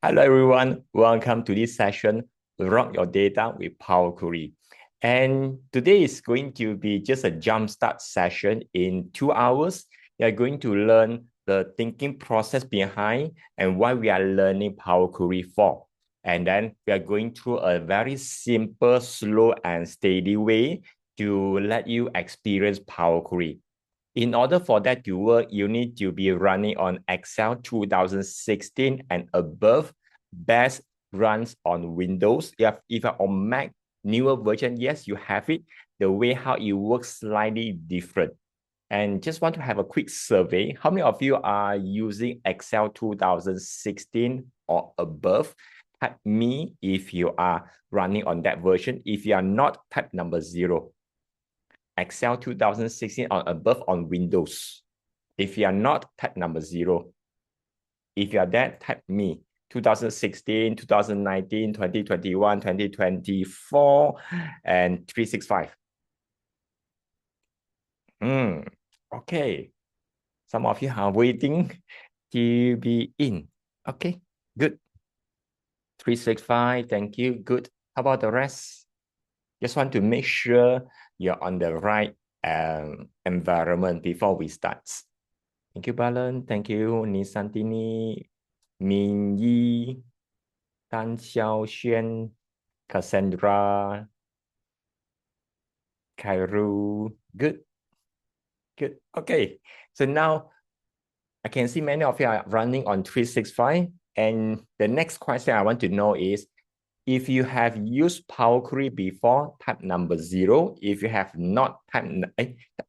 Hello everyone, welcome to this session, Rock Your Data with Power Query. And today is going to be just a jumpstart session in 2 hours. You're going to learn the thinking process behind and why we are learning Power Query for. And then we are going through a very simple, slow and steady way to let you experience Power Query. In order for that to work, you need to be running on Excel 2016 and above. Best runs on Windows. If you're on Mac, newer version, yes, you have it. The way how it works slightly different. And just want to have a quick survey. How many of you are using Excel 2016 or above? Type me if you are running on that version. If you are not, type number 0. Excel 2016 or above on Windows. If you are not, type number 0. If you are that, type me. 2016, 2019, 2021, 2024, and 365. Okay. Some of you are waiting to be in. Okay, good. 365, thank you. Good. How about the rest? Just want to make sure you're on the right environment before we start. Thank you, Balan. Thank you, Nisantini, Min Yi, Tan Xiaoxuan, Cassandra, Kairu. Good, good. Okay, so now I can see many of you are running on 365. And the next question I want to know is, if you have used Power Query before, type number 0. If you have not,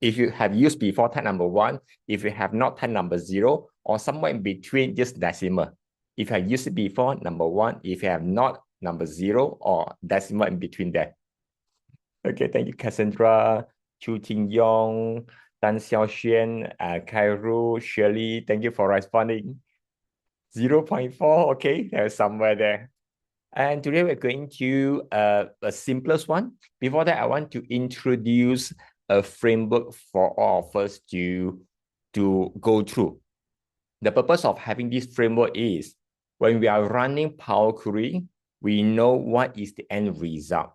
if you have used before, type number 1. If you have not, type number 0, or somewhere in between, just decimal. If you have used it before, number 1. If you have not, number 0, or decimal in between that. Okay, thank you, Cassandra, Chu Ting Yong, Tan Xiaoxuan, Kairu, Shirley. Thank you for responding. 0.4, okay, there's somewhere there. And today we're going to a simplest one. Before that, I want to introduce a framework for all of us to go through. The purpose of having this framework is when we are running Power Query, we know what is the end result.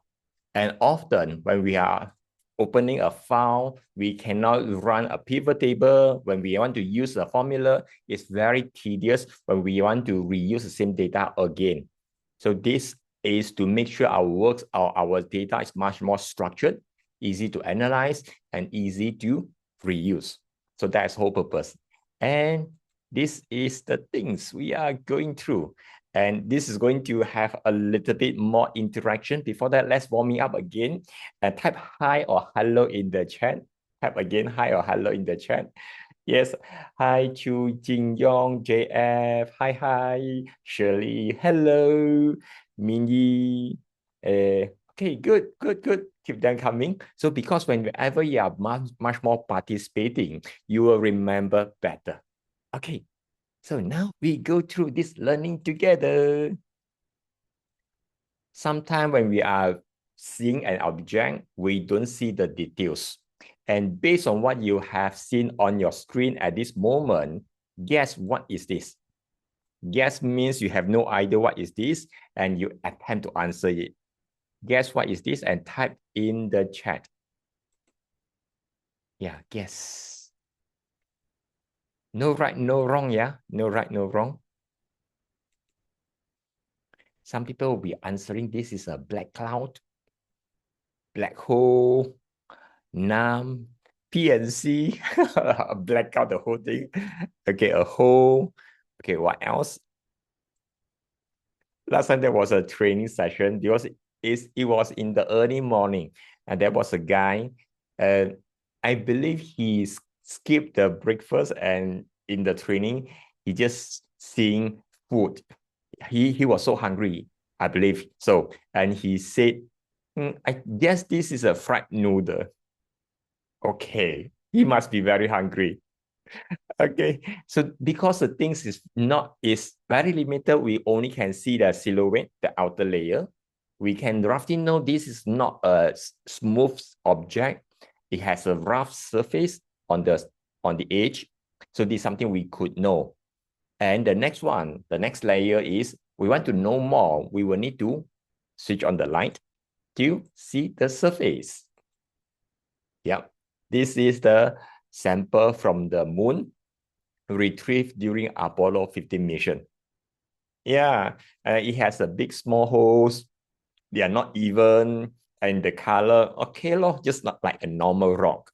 And often when we are opening a file, we cannot run a pivot table. When we want to use a formula, it's very tedious when we want to reuse the same data again. So this is to make sure our data is much more structured, easy to analyze, and easy to reuse. So that's the whole purpose. And this is the things we are going through. And this is going to have a little bit more interaction. Before that, let's warm me up again. And type hi or hello in the chat. Type again hi or hello in the chat. Yes. Hi, Chu Jin Yong, JF. Hi. Shirley. Hello. Minyi. Okay, good. Keep them coming. So because whenever you are much more participating, you will remember better. Okay. So now we go through this learning together. Sometimes when we are seeing an object, we don't see the details. And based on what you have seen on your screen at this moment, guess what is this? Guess means you have no idea what is this, and you attempt to answer it. Guess what is this and type in the chat. Yeah, guess. No right, no wrong, yeah? No right, no wrong. Some people will be answering this is a black cloud, black hole, NAM, PNC, black out the whole thing. Okay, a hole. Okay, what else? Last time there was a training session. It was in the early morning, and there was a guy, and I believe he skipped the breakfast, and in the training, he just seeing food. He was so hungry, I believe so, and he said, I guess this is a fried noodle. Okay, he must be very hungry. Okay, so because the things is very limited, we only can see the silhouette, the outer layer. We can roughly know this is not a smooth object. It has a rough surface on the edge. So this is something we could know. And the next one, the next layer is we want to know more, we will need to switch on the light to see the surface. Yep, this is the sample from the moon retrieved during Apollo 15 mission. Yeah, it has a big small holes. They are not even, and the color, okay, just not like a normal rock.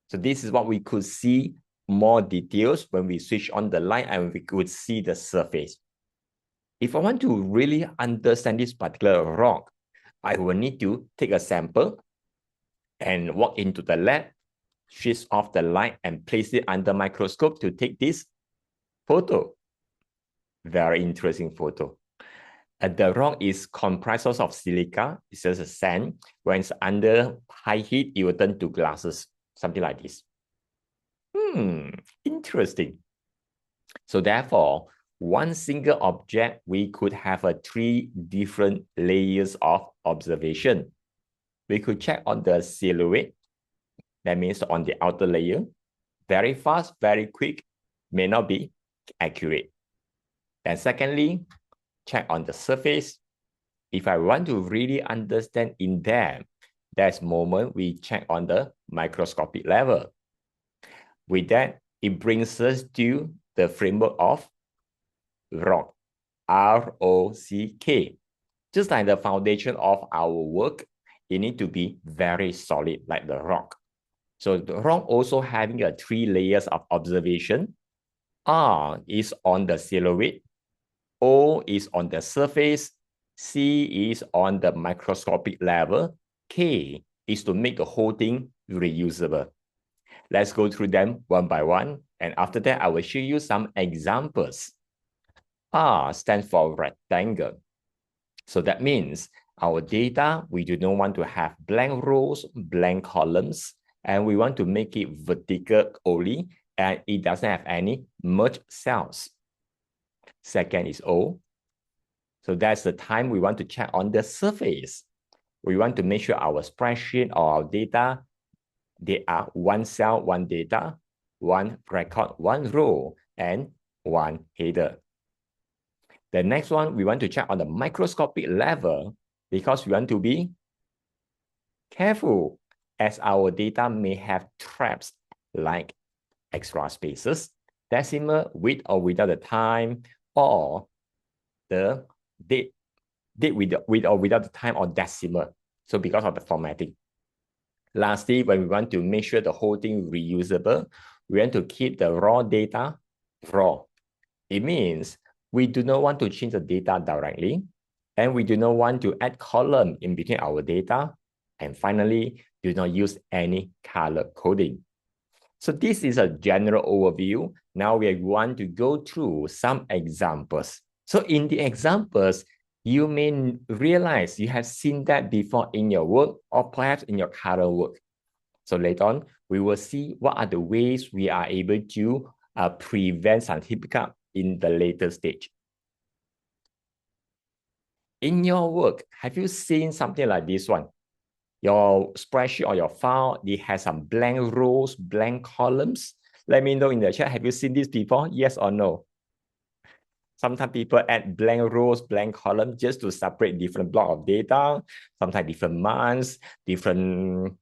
So this is what we could see more details when we switch on the light and we could see the surface. If I want to really understand this particular rock, I will need to take a sample and walk into the lab, switch off the light and place it under microscope to take this photo. Very interesting photo. The rock is comprised of silica. It's just a sand. When it's under high heat, it will turn to glasses, something like this. Interesting. So therefore, one single object, we could have 3 different layers of observation. We could check on the silhouette. That means on the outer layer. Very fast, very quick, may not be accurate. And secondly, check on the surface. If I want to really understand in depth, that's moment we check on the microscopic level. With that, it brings us to the framework of rock, R-O-C-K. Just like the foundation of our work, it needs to be very solid like the rock. So the rock also having 3 layers of observation. R is on the silhouette, O is on the surface, C is on the microscopic level, K is to make the whole thing reusable. Let's go through them one by one, and after that, I will show you some examples. R stands for rectangle. So that means our data, we do not want to have blank rows, blank columns, and we want to make it vertical only, and it doesn't have any merged cells. Second is O. So that's the time we want to check on the surface. We want to make sure our spreadsheet or our data, they are one cell, one data, one record, one row, and one header. The next one, we want to check on the microscopic level because we want to be careful as our data may have traps like extra spaces, decimal with or without the time, or the date with or without the time or decimal. So because of the formatting. Lastly, when we want to make sure the whole thing reusable, we want to keep the raw data raw. It means we do not want to change the data directly, and we do not want to add column in between our data. And finally, do not use any color coding. So this is a general overview. Now we want to go through some examples. So in the examples, you may realize you have seen that before in your work or perhaps in your current work. So later on, we will see what are the ways we are able to prevent some hiccup in the later stage. In your work, have you seen something like this one? Your spreadsheet or your file, it has some blank rows, blank columns. Let me know in the chat, have you seen this before? Yes or no? Sometimes people add blank rows, blank columns just to separate different block of data, sometimes different months, different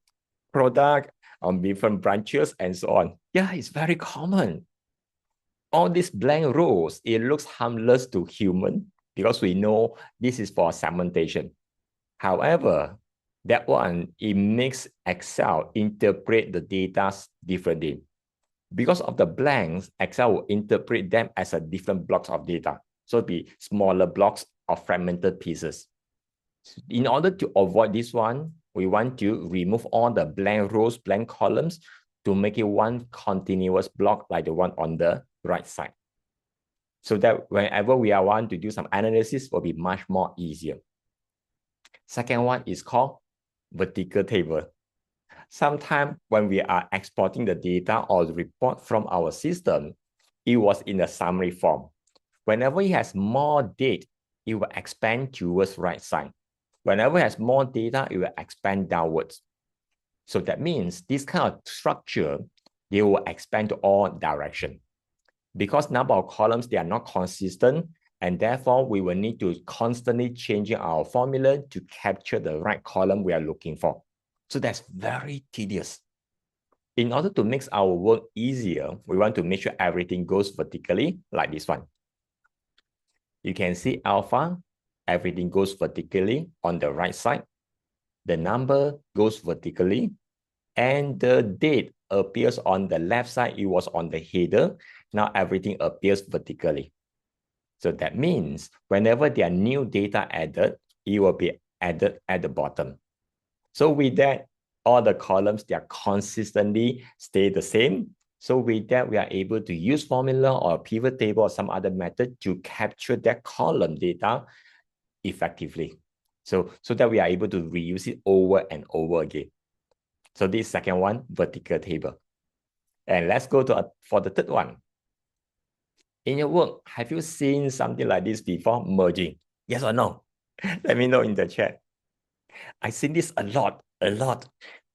product, different branches, and so on. Yeah, it's very common. All these blank rows, it looks harmless to human because we know this is for segmentation. However, that one, it makes Excel interpret the data differently. Because of the blanks, Excel will interpret them as a different blocks of data. So it'll be smaller blocks of fragmented pieces. In order to avoid this one, we want to remove all the blank rows, blank columns to make it one continuous block like the one on the right side. So that whenever we want to do some analysis, will be much more easier. Second one is called vertical table. Sometimes when we are exporting the data or the report from our system, it was in a summary form. Whenever it has more data, it will expand towards right side. Whenever it has more data, it will expand downwards. So that means this kind of structure, they will expand to all directions. Because number of columns, they are not consistent, And therefore, we will need to constantly changing our formula to capture the right column we are looking for. So that's very tedious. In order to make our work easier, we want to make sure everything goes vertically like this one. You can see alpha, everything goes vertically on the right side. The number goes vertically, and the date appears on the left side. It was on the header. Now everything appears vertically. So that means whenever there are new data added, it will be added at the bottom. So with that, all the columns, they are consistently stay the same. So with that, we are able to use formula or pivot table or some other method to capture that column data effectively. So that we are able to reuse it over and over again. So this second one, vertical table. And let's go to for the third one. In your work, have you seen something like this before, merging? Yes or no? Let me know in the chat. I've seen this a lot.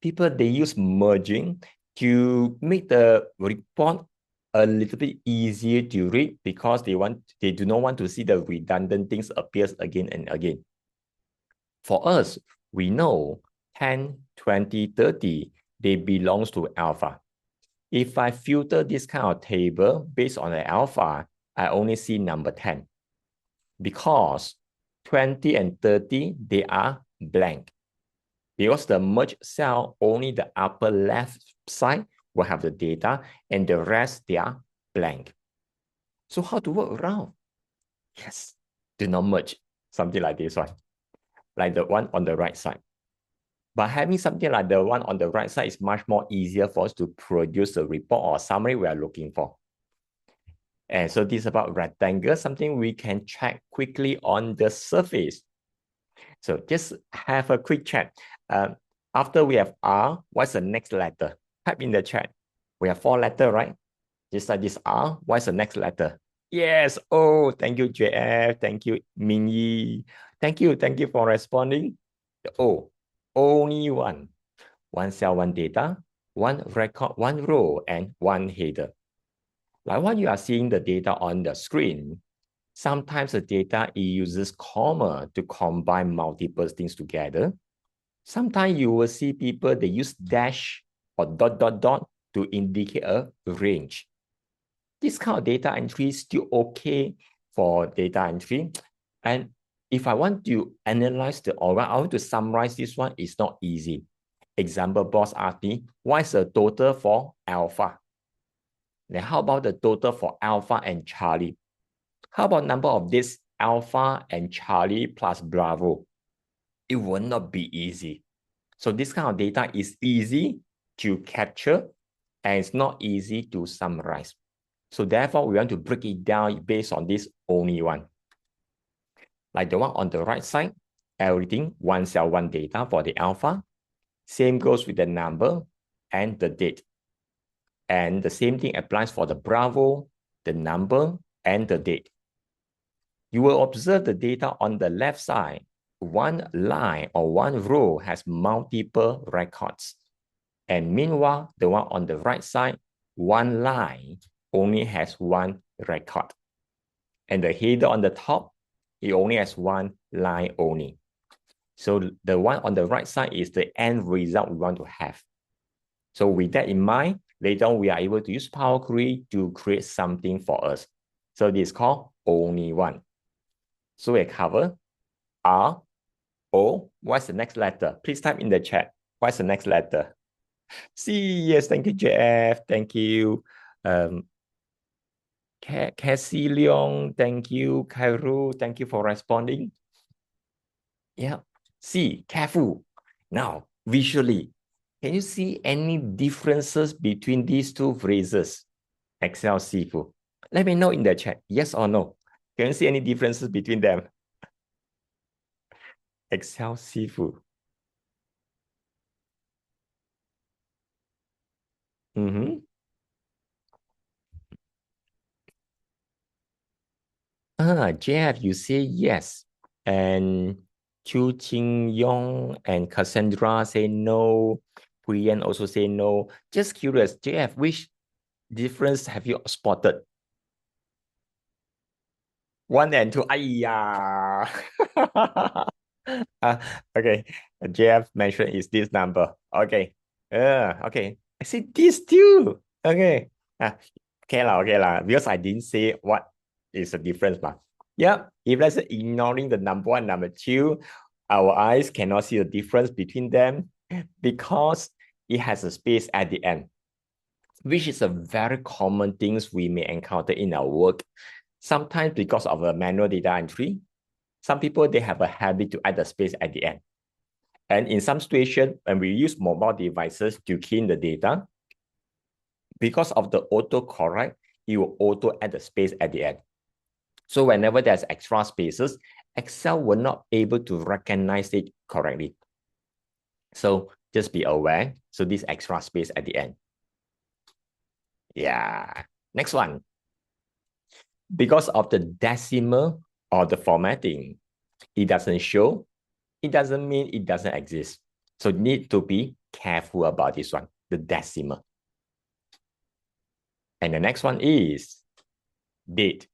People, they use merging to make the report a little bit easier to read because they do not want to see the redundant things appears again and again. For us, we know 10, 20, 30, they belongs to alpha. If I filter this kind of table based on the alpha, I only see number 10 because 20 and 30, they are blank. Because the merge cell, only the upper left side will have the data and the rest, they are blank. So how to work around? Yes, do not merge, something like this one, like the one on the right side. But having something like the one on the right side is much more easier for us to produce a report or summary we are looking for. And so this is about rectangle, something we can check quickly on the surface. So just have a quick chat. After we have R, what's the next letter? Type in the chat. We have 4 letters, right? Just like this R, what's the next letter? Yes. Oh, thank you, JF. Thank you, Mingyi. Thank you for responding. Oh, only one. One cell, one data, one record, one row, and one header. Like what you are seeing the data on the screen, sometimes the data it uses comma to combine multiple things together. Sometimes you will see people, they use dash or dot to indicate a range. This kind of data entry is still okay for data entry. And if I want to analyze the aura, I want to summarize this one, it's not easy. Example, boss asked me, what is the total for alpha? Then how about the total for alpha and Charlie? How about number of this alpha and Charlie plus Bravo? It will not be easy. So this kind of data is easy to capture and it's not easy to summarize. So therefore, we want to break it down based on this only one. Like the one on the right side, everything one cell, one data for the alpha. Same goes with the number and the date. And the same thing applies for the Bravo, the number, and the date. You will observe the data on the left side. One line or one row has multiple records. And meanwhile, the one on the right side, one line only has one record. And the header on the top, it only has one line only. So the one on the right side is the end result we want to have. So with that in mind, later on, we are able to use Power Query to create something for us. So this is called only one. So we cover R, O. What's the next letter? Please type in the chat. What's the next letter? C. Yes, thank you, JF. Thank you. Cassie Leong, thank you. Kairu, thank you for responding. Yeah. C, careful. Now, visually, can you see any differences between these two phrases? Excel Sifu. Let me know in the chat, yes or no. Can you see any differences between them? Excel Sifu. Jeff, you say yes. And Chu Ching Yong and Cassandra say no. Priyan also say no. Just curious, Jeff, which difference have you spotted? 1 and 2. Ayya. Okay. JF mentioned is this number. Okay. Okay. I see this too. Okay. Okay lah. Because I didn't say what is the difference. Yeah. If let's say ignoring the number one, number two, our eyes cannot see the difference between them because it has a space at the end, which is a very common things we may encounter in our work. Sometimes because of a manual data entry, some people, they have a habit to add a space at the end. And in some situations, when we use mobile devices to key in the data, because of the autocorrect, it will auto add the space at the end. So whenever there's extra spaces, Excel will not able to recognize it correctly. So just be aware. So this extra space at the end. Yeah. Next one. Because of the decimal or the formatting, it doesn't show. It doesn't mean it doesn't exist. So need to be careful about this one, the decimal. And the next one is date.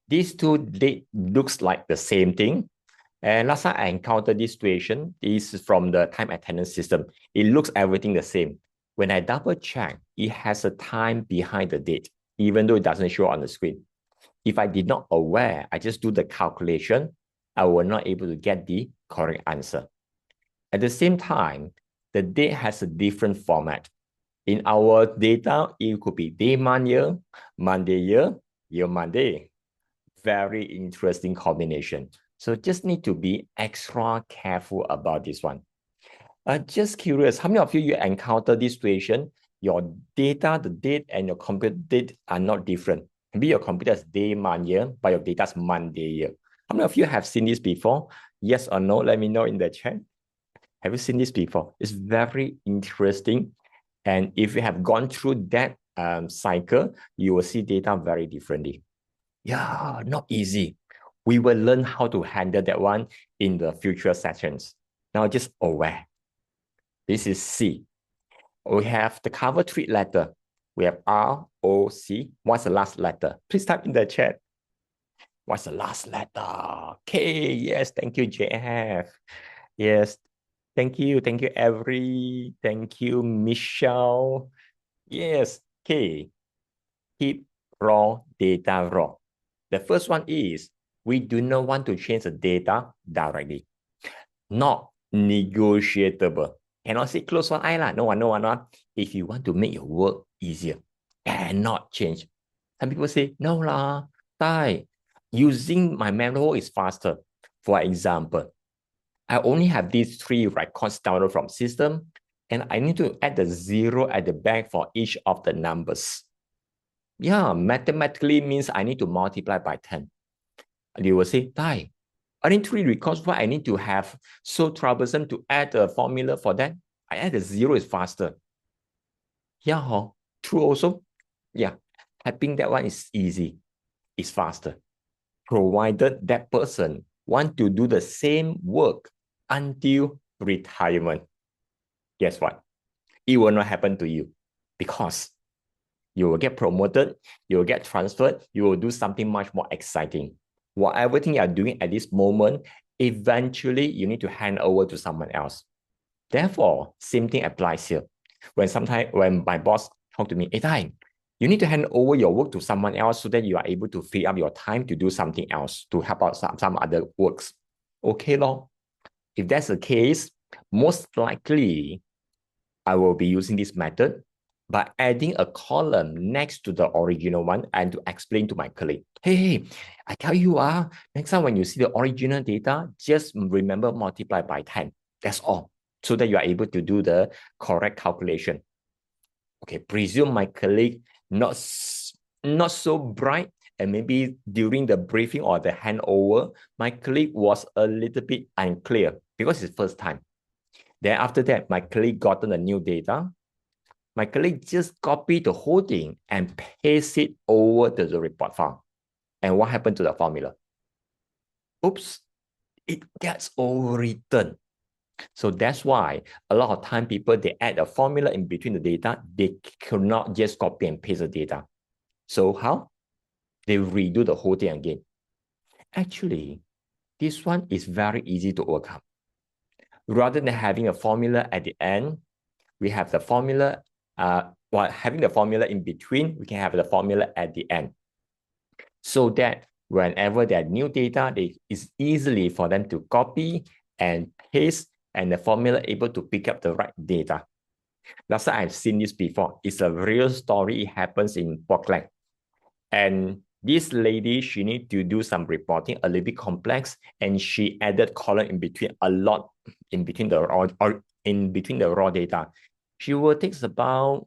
These two date looks like the same thing. And last time I encountered this situation is from the time attendance system. It looks everything the same. When I double check, it has a time behind the date, even though it doesn't show on the screen. If I did not aware, I just do the calculation, I will not able to get the correct answer. At the same time, the date has a different format. In our data, it could be day, month, year, Monday, year, Monday. Very interesting combination. So just need to be extra careful about this one. Just curious, how many of you encounter this situation? Your data, the date, and your computer date are not different. Maybe your computer is day, month, year, but your data is month, day, year. How many of you have seen this before? Yes or no? Let me know in the chat. Have you seen this before? It's very interesting. And if you have gone through that cycle, you will see data very differently. Yeah, not easy. We will learn how to handle that one in the future sessions. Now just aware. This is C. We have the cover three letter. We have R, O, C. What's the last letter? Please type in the chat. What's the last letter? K. Yes, thank you, JF. Yes, thank you. Thank you, Avery. Thank you, Michelle. Yes, K. Keep raw data raw. The first one is we do not want to change the data directly. Not negotiable. Cannot say close one eye lah. No one, not. If you want to make your work easier, cannot change. Some people say, no lah, Tai, using my manual is faster. For example, I only have these three records downloaded from system, and I need to add the zero at the back for each of the numbers. Yeah, mathematically means I need to multiply by 10. You will say, Tai, I need three records. Why I need to have so troublesome to add a formula for that? I add a zero is faster. Yeah, true also. Yeah, typing that one is easy. It's faster. Provided that person want to do the same work until retirement. Guess what? It will not happen to you because you will get promoted, you will get transferred, you will do something much more exciting. Whatever thing you are doing at this moment, eventually you need to hand over to someone else. Therefore, same thing applies here. When my boss talk to me, hey, Tai, you need to hand over your work to someone else so that you are able to free up your time to do something else, to help out some other works. Okay, lor. If that's the case, most likely I will be using this method by adding a column next to the original one and to explain to my colleague, hey, I tell you, next time when you see the original data, just remember multiply by 10. That's all. So that you are able to do the correct calculation. Okay, presume my colleague not so bright, and maybe during the briefing or the handover, my colleague was a little bit unclear because it's first time. Then after that, my colleague gotten the new data. My colleague just copied the whole thing and paste it over to the report file. And what happened to the formula? Oops, it gets overwritten. So that's why a lot of time people, they add a formula in between the data. They cannot just copy and paste the data. So how? They redo the whole thing again. Actually, this one is very easy to overcome. Rather than having a formula at the end, we have the formula, while having the formula in between, we can have the formula at the end. So that whenever there are new data, it's easily for them to copy and paste, and the formula able to pick up the right data. Last time I've seen this before. It's a real story. It happens in Portland. And this lady, she need to do some reporting, a little bit complex, and she added column in between a lot in between the raw data. She will take about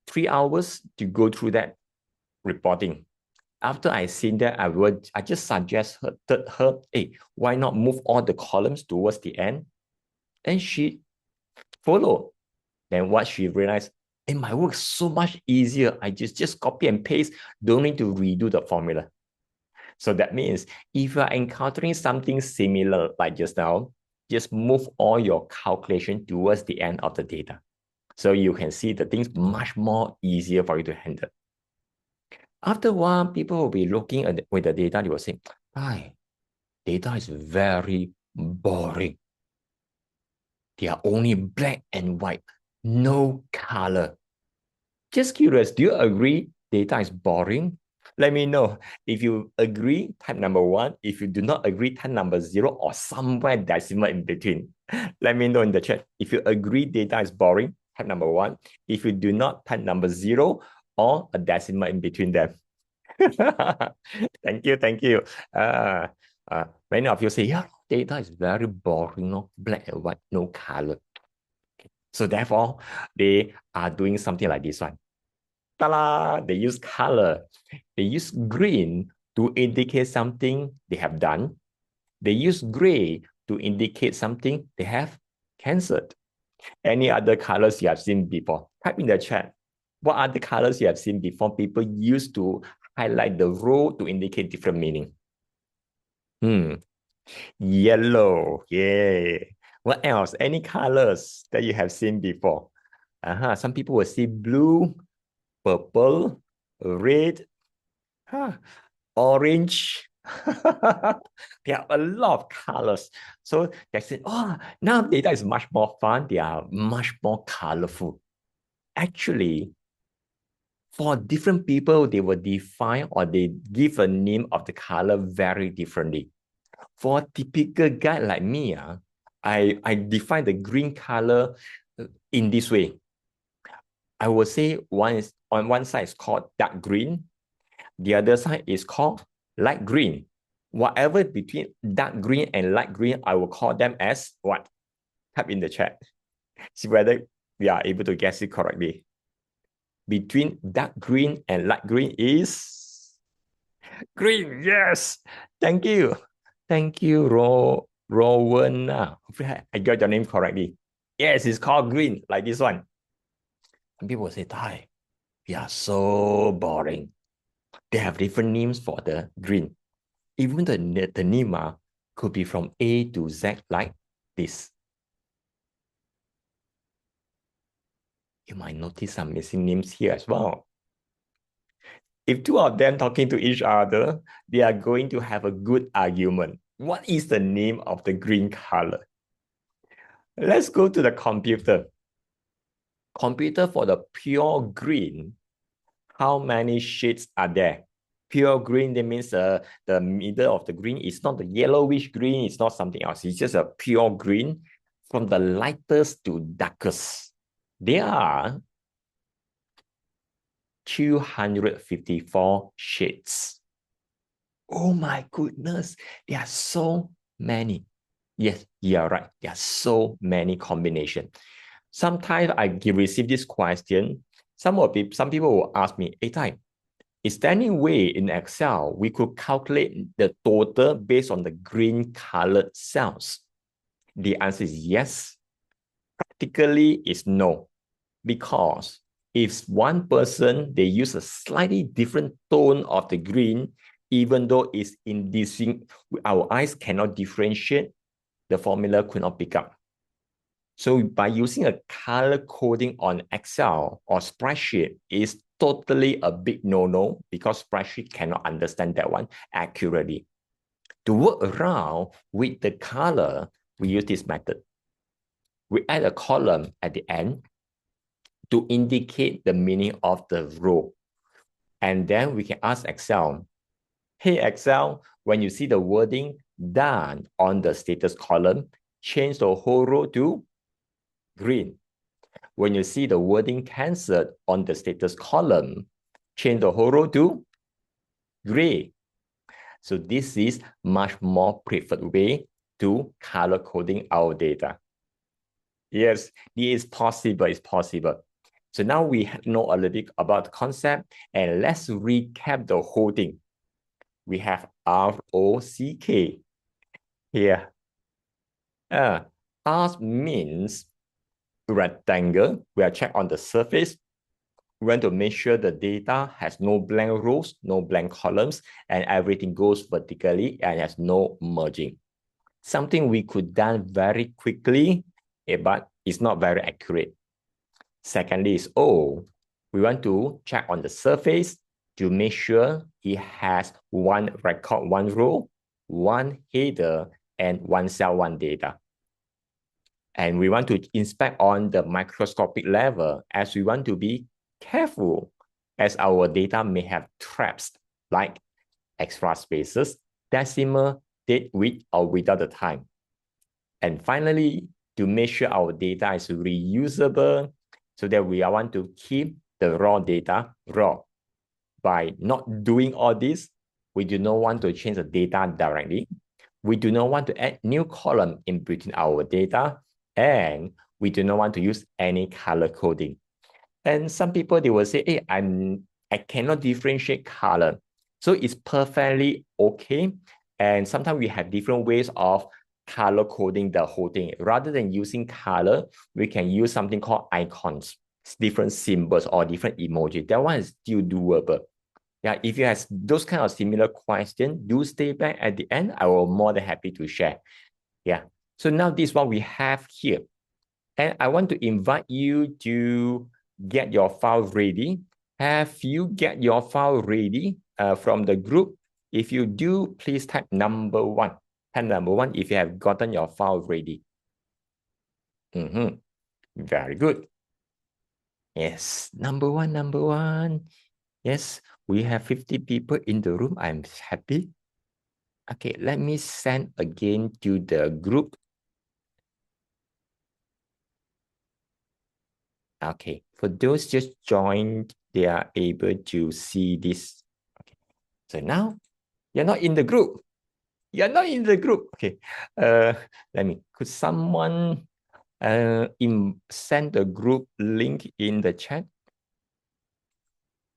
3 hours to go through that reporting. After I seen that, I just suggest her, hey, why not move all the columns towards the end? And she followed. Then what she realized, hey, my work is so much easier. I just copy and paste, don't need to redo the formula. So that means if you are encountering something similar like just now, just move all your calculation towards the end of the data. So you can see the things much more easier for you to handle. After a while, people will be looking at with the data, they will say, hi, data is very boring. They are only black and white, no color. Just curious, do you agree data is boring? Let me know. If you agree, type number 1. If you do not agree, type number 0 or somewhere decimal in between. Let me know in the chat. If you agree data is boring, type number 1. If you do not, type number 0 or a decimal in between them. Thank you, thank you. Many of you say, yeah, data is very boring, no black and white, no color. So therefore, they are doing something like this one. Ta-da! They use color. They use green to indicate something they have done. They use gray to indicate something they have cancelled. Any other colors you have seen before? Type in the chat. What other colors you have seen before? People used to highlight the row to indicate different meaning. Yellow. Yeah. What else? Any colors that you have seen before? Some people will see blue, purple, red, orange. There are a lot of colors. So they say, oh, now data is much more fun. They are much more colorful. Actually, for different people, they will define or they give a name of the color very differently. For a typical guy like me, I define the green color in this way. I would say on one side is called dark green. The other side is called light green. Whatever between dark green and light green, I will call them as what? Type in the chat. See whether we are able to guess it correctly. Between dark green and light green is green. Yes. Thank you. Thank you, Rowan. I got your name correctly. Yes, it's called green, like this one. And people say, Thai, we are so boring. They have different names for the green. Even the name could be from A to Z like this. You might notice some missing names here as well. If two of them talking to each other, they are going to have a good argument. What is the name of the green color? Let's go to the computer. Computer for the pure green, how many shades are there? Pure green, that means the middle of the green is not the yellowish green, it's not something else. It's just a pure green from the lightest to darkest. There are 254 shades. Oh my goodness, there are so many. Yes, you're right. There are so many combinations. Sometimes I receive this question. Some people will ask me, hey, Tai, is there any way in Excel we could calculate the total based on the green colored cells? The answer is yes. Practically is no. Because if one person, they use a slightly different tone of the green, even though it's indistinct, our eyes cannot differentiate, the formula could not pick up. So by using a color coding on Excel or spreadsheet is totally a big no-no because spreadsheet cannot understand that one accurately. To work around with the color, we use this method. We add a column at the end to indicate the meaning of the row. And then we can ask Excel, hey Excel, when you see the wording done on the status column, change the whole row to green. When you see the wording cancelled on the status column, change the whole row to gray. So this is much more preferred way to color coding our data. Yes, it is possible, it's possible. So now we know a little bit about the concept, and let's recap the whole thing. We have ROCK here. R means rectangle. We are check on the surface. We want to make sure the data has no blank rows, no blank columns, and everything goes vertically and has no merging. Something we could done very quickly, but it's not very accurate. Secondly is O. We want to check on the surface to make sure it has one record, one row, one header, and one cell, one data. And we want to inspect on the microscopic level as we want to be careful as our data may have traps like extra spaces, decimal, date with or without the time. And finally, to make sure our data is reusable so that we want to keep the raw data raw. By not doing all this, we do not want to change the data directly. We do not want to add new column in between our data, and we do not want to use any color coding. And some people, they will say, hey, I cannot differentiate color. So it's perfectly okay. And sometimes we have different ways of color coding the whole thing. Rather than using color, we can use something called icons, different symbols or different emoji. That one is still doable. Yeah, if you have those kind of similar questions, do stay back at the end. I will be more than happy to share. Yeah. So now this is what we have here. And I want to invite you to get your file ready. Have you get your file ready from the group? If you do, please type number one. Type number one if you have gotten your file ready. Very good. Yes, number one. Yes, we have 50 people in the room. I'm happy. Okay, let me send again to the group. Okay, for those just joined, they are able to see this. Okay, so now you're not in the group. You're not in the group. Okay, could someone send the group link in the chat?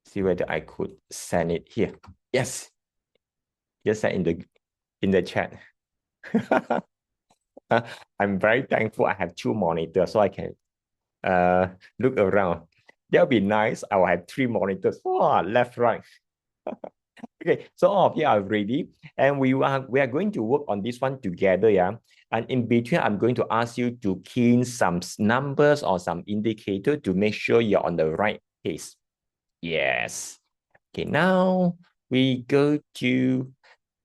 See whether I could send it here. Yes, just send in the chat. I'm very thankful I have two monitors so I can look around. That'll be nice. I will have three monitors. Oh, left, right. Okay, so all of you are ready, and we are going to work on this one together, yeah. And in between, I'm going to ask you to key in some numbers or some indicator to make sure you're on the right pace. Yes. Okay, now we go to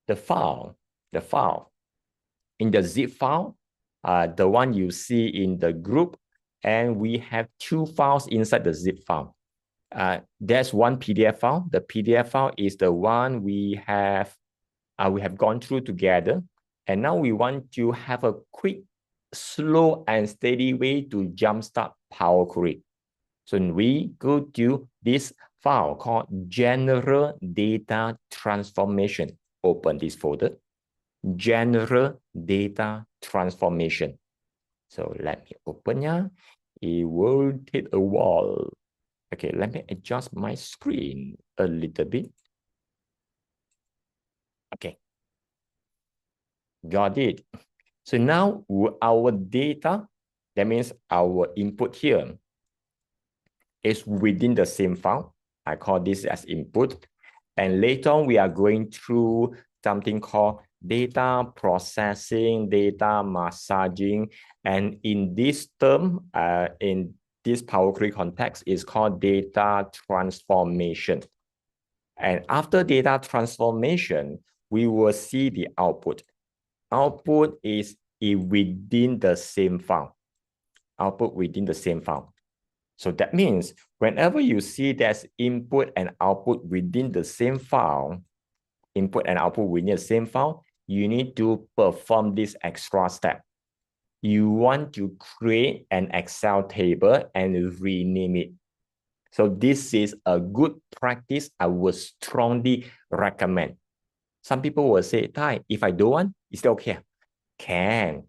the file. The file. In the zip file, the one you see in the group, and we have two files inside the zip file. There's one PDF file. The PDF file is the one we have gone through together. And now we want to have a quick, slow, and steady way to jumpstart Power Query. So we go to this file called General Data Transformation. Open this folder. General Data Transformation. So let me open it. It will take a while. Okay, let me adjust my screen a little bit. Okay, got it. So now our data, that means our input here, is within the same file. I call this as input. And later on, we are going through something called data processing, data massaging. And in this term, in this Power Query context, is called data transformation. And after data transformation, we will see the output. Output is within the same file. Output within the same file. So that means whenever you see there's input and output within the same file, input and output within the same file, you need to perform this extra step. You want to create an Excel table and rename it. So this is a good practice I would strongly recommend. Some people will say, Tai, if I don't want, is that okay? Can.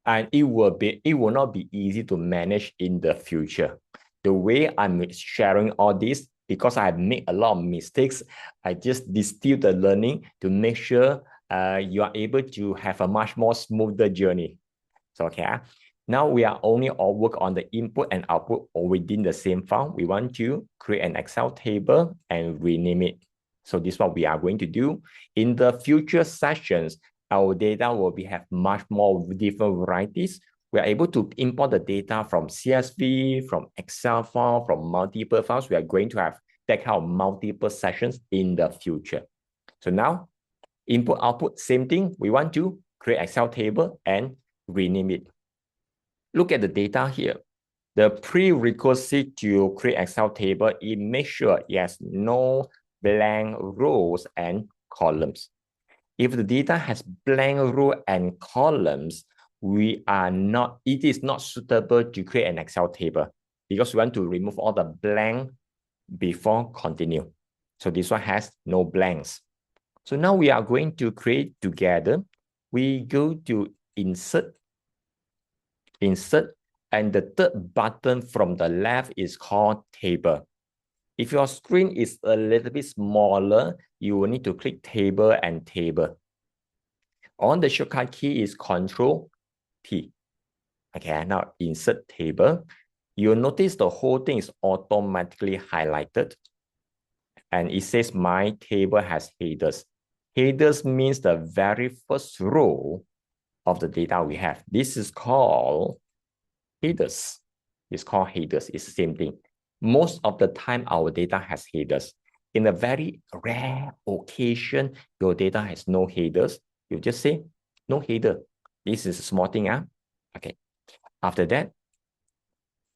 And it will not be easy to manage in the future. The way I'm sharing all this, because I've made a lot of mistakes, I just distill the learning to make sure you are able to have a much more smoother journey. So, okay, now we are only all work on the input and output or within the same file. We want to create an Excel table and rename it. So this is what we are going to do. In the future sessions, our data will have much more different varieties. We are able to import the data from CSV, from Excel file, from multiple files. We are going to have that kind of multiple sessions in the future. So now, input, output, same thing. We want to create Excel table and rename it. Look at the data here. The prerequisite to create Excel table is make sure it has no blank rows and columns. If the data has blank row and columns, it is not suitable to create an Excel table because we want to remove all the blank before continue. So this one has no blanks. So now we are going to create together. We go to insert, and the third button from the left is called table. If your screen is a little bit smaller, you will need to click table and table. On the shortcut key is Control T. Okay, now insert table. You'll notice the whole thing is automatically highlighted. And it says my table has headers. Headers means the very first row of the data we have. This is called headers. It's called headers. It's the same thing. Most of the time, our data has headers. In a very rare occasion, your data has no headers. You just say, no header. This is a small thing. Okay. After that,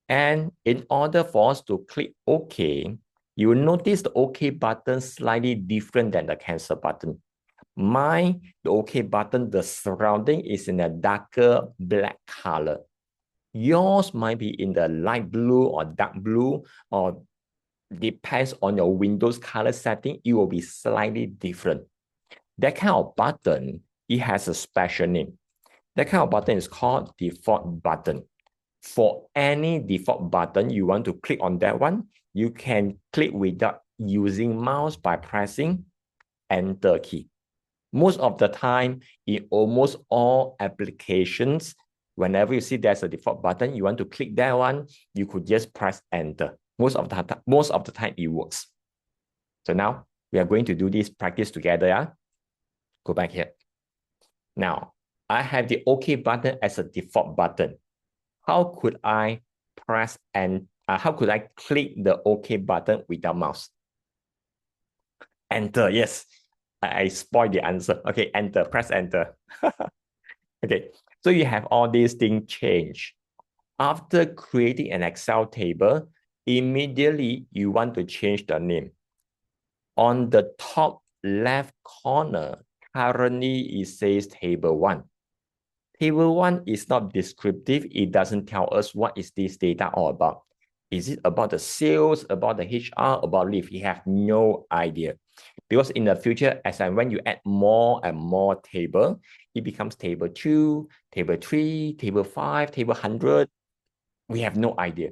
and in order for us to click OK, you will notice the OK button slightly different than the cancel button. The OK button, the surrounding is in a darker black color. Yours might be in the light blue or dark blue, or depends on your Windows color setting, it will be slightly different. That kind of button, it has a special name. That kind of button is called default button. For any default button you want to click on that one, you can click without using mouse by pressing Enter key. Most of the time, in almost all applications, whenever you see there's a default button, you want to click that one, you could just press Enter. Most of the time, it works. So now, we are going to do this practice together. Yeah? Go back here. Now, I have the OK button as a default button. How could I press and how could I click the OK button without mouse? Enter, yes. I spoiled the answer. Okay, enter, press enter. Okay, so you have all these things change. After creating an Excel table, immediately you want to change the name. On the top left corner, currently it says table 1. Table 1 is not descriptive. It doesn't tell us what is this data all about. Is it about the sales, about the HR, about leave? You have no idea. Because in the future, as and when you add more and more table, it becomes table 2, table 3, table 5, table 100. We have no idea.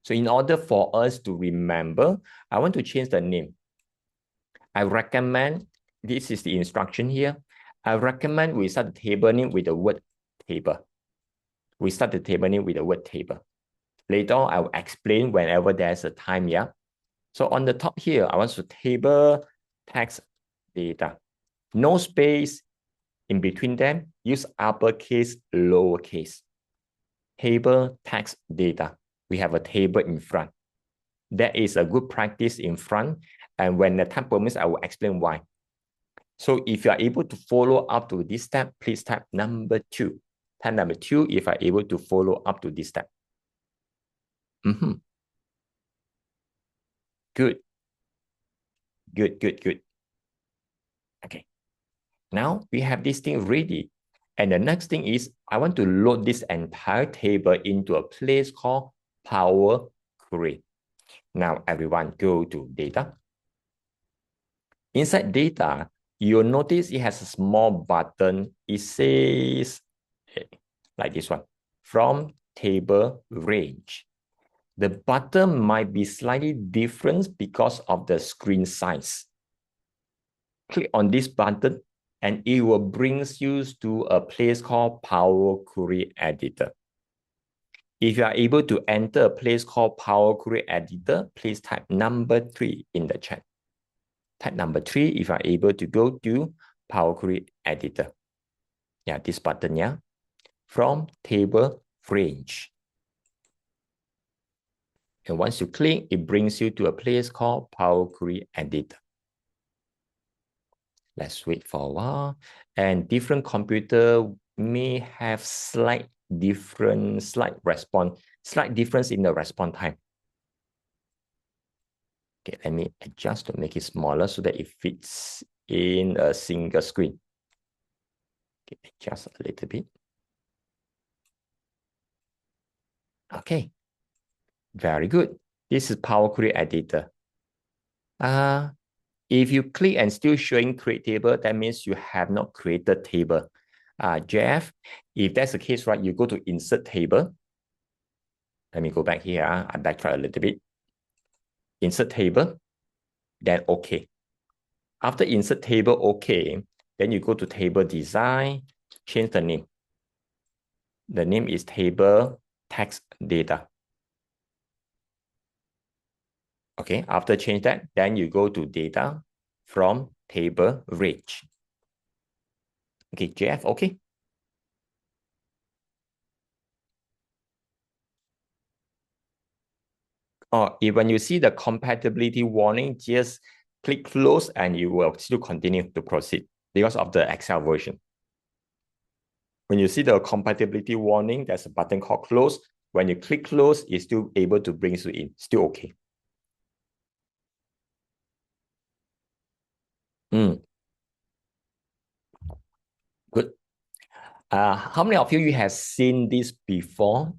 So in order for us to remember, I want to change the name. I recommend, this is the instruction here. I recommend we start the table name with the word table. We start the table name with the word table. Later on, I will explain whenever there's a time, yeah? So on the top here, I want to table text data. No space in between them. Use uppercase, lowercase. Table text data. We have a table in front. That is a good practice in front. And when the time permits, I will explain why. So if you are able to follow up to this step, please type number 2. Type number 2 if you are able to follow up to this step. Good. Good, good, good. Okay. Now we have this thing ready. And the next thing is I want to load this entire table into a place called Power Query. Now everyone go to data. Inside data, you'll notice it has a small button. It says like this one, from table range. The button might be slightly different because of the screen size. Click on this button and it will bring you to a place called Power Query Editor. If you are able to enter a place called Power Query Editor, please type number 3 in the chat. Type number 3 if you are able to go to Power Query Editor. Yeah, this button, yeah. From table range. And once you click, it brings you to a place called Power Query Editor. Let's wait for a while. And different computer may have slight difference in the response time. Okay, let me adjust to make it smaller so that it fits in a single screen. Okay, adjust a little bit. Okay, very good. This is Power Query Editor. If you click and still showing create table, that means you have not created table. Jeff, if that's the case, right, you go to insert table. Let me go back here. I backtrack a little bit. Insert table, then OK. After insert table, OK, then you go to table design, change the name. The name is table text data. Okay, after change that, then you go to data from table range. Okay, Jeff, okay. Or when you see the compatibility warning, just click close and you will still continue to proceed because of the Excel version. When you see the compatibility warning, there's a button called close. When you click close, it's still able to bring you in. Still okay. Good. How many of you have seen this before?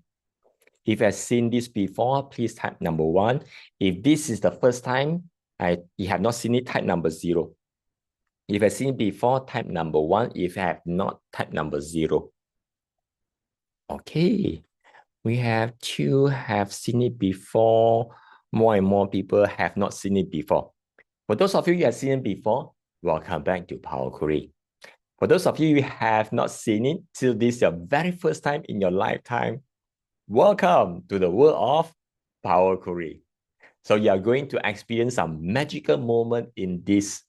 If you have seen this before, please type number 1. If this is the first time you have not seen it, type number 0. If you have seen it before, type number 1. If you have not, type number 0. Okay. We have seen it before. More and more people have not seen it before. For those of you who have seen it before, welcome back to Power Query. For those of you who have not seen it till this is your very first time in your lifetime, welcome to the world of Power Query. So you are going to experience some magical moment in this.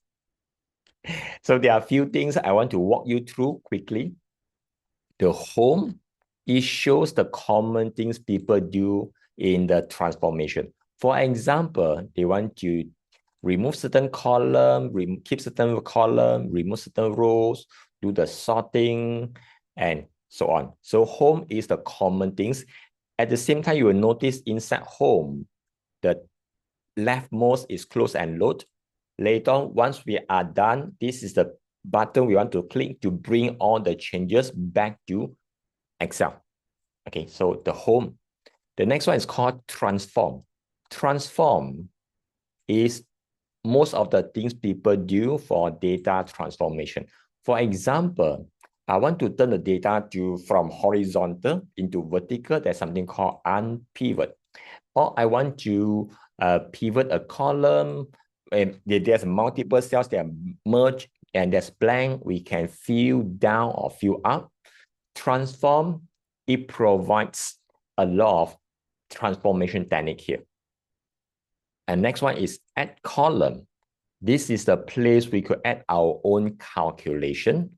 So there are a few things I want to walk you through quickly. The home, it shows the common things people do in the transformation. For example, they want to remove certain column, keep certain column, remove certain rows, do the sorting, and so on. So home is the common things. At the same time, you will notice inside home, the leftmost is close and load. Later on, once we are done, this is the button we want to click to bring all the changes back to Excel. Okay, so the home. The next one is called transform. Transform is most of the things people do for data transformation. For example, I want to turn the data from horizontal into vertical. There's something called unpivot. Or I want to pivot a column. And there's multiple cells that are merged and there's blank. We can fill down or fill up. Transform, it provides a lot of transformation technique here. And next one is add column. This is the place we could add our own calculation.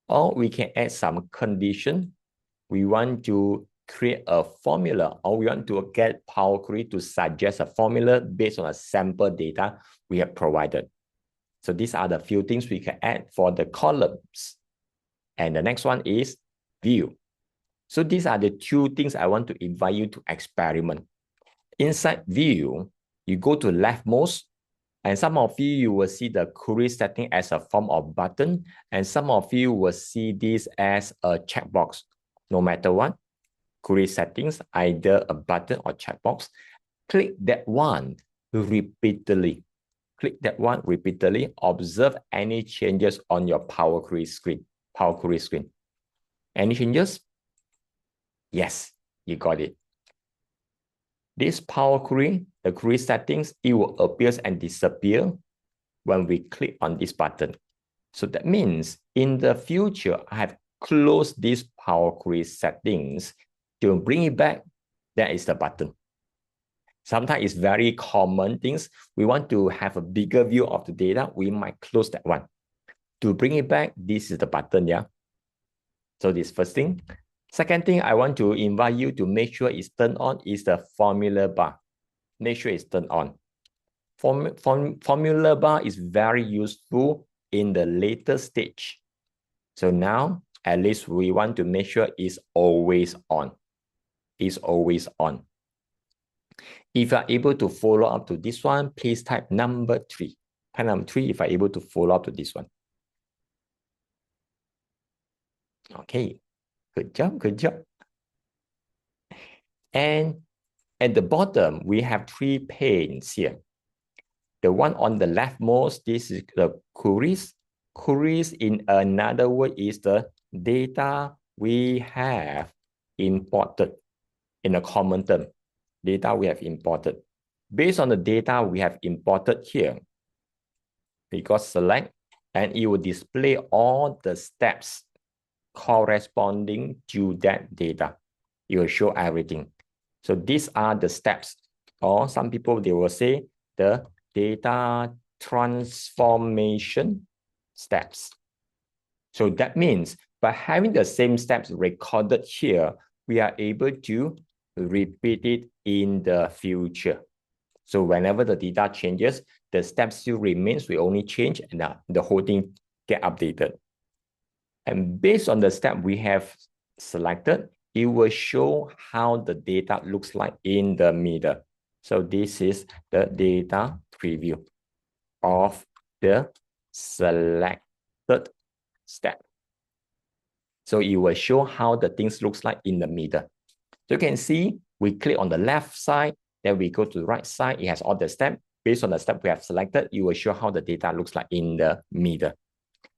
Or we can add some condition. We want to create a formula, or we want to get Power Query to suggest a formula based on a sample data we have provided. So these are the few things we can add for the columns. And the next one is view. So these are the two things I want to invite you to experiment. Inside view, you go to leftmost, and some of you will see the query setting as a form of button, and some of you will see this as a checkbox. No matter what, query settings, either a button or checkbox, click that one repeatedly. Click that one repeatedly. Observe any changes on your Power Query screen. Power Query screen. Any changes? Yes, you got it. This Power Query, the query settings, it will appear and disappear when we click on this button. So that means in the future, I have closed these Power Query settings. To bring it back, that is the button. Sometimes it's very common things. We want to have a bigger view of the data. We might close that one. To bring it back, this is the button, yeah? So this first thing. Second thing I want to invite you to make sure it's turned on is the formula bar. Make sure it's turned on. Formula bar is very useful in the later stage. So now, at least we want to make sure it's always on. It's always on. If you are able to follow up to this one, please type number 3. Type number 3 if you are able to follow up to this one. Okay, good job, good job. And at the bottom, we have 3 panes here. The one on the leftmost, this is the queries. Queries, in another word, is the data we have imported in a common term. Data we have imported. Based on the data we have imported here, we got select, and it will display all the steps corresponding to that data. It will show everything. So these are the steps, or some people, they will say the data transformation steps. So that means by having the same steps recorded here, we are able to repeat it in the future. So whenever the data changes, the steps still remains, we only change and the whole thing get updated. And based on the step we have selected, it will show how the data looks like in the middle. So this is the data preview of the selected step. So it will show how the things looks like in the middle. So you can see, we click on the left side, then we go to the right side. It has all the steps. Based on the step we have selected, it will show how the data looks like in the middle.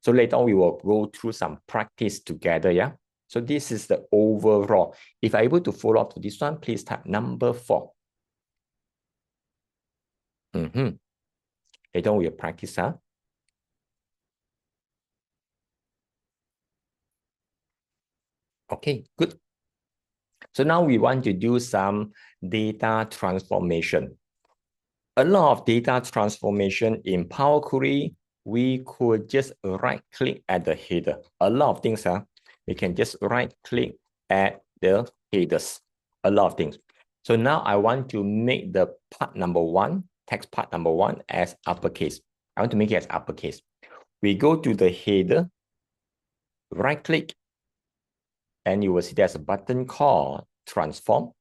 So later on, we will go through some practice together, yeah? So this is the overall. If I'm able to follow up to this one, please type number 4. Later on, we will practice, huh? Okay, good. So now we want to do some data transformation. A lot of data transformation in Power Query, we could just right-click at the header. A lot of things, we can just right-click at the headers. A lot of things. So now I want to make the part number 1, text part number 1 as uppercase. I want to make it as uppercase. We go to the header, right-click, and you will see there's a button called Transform.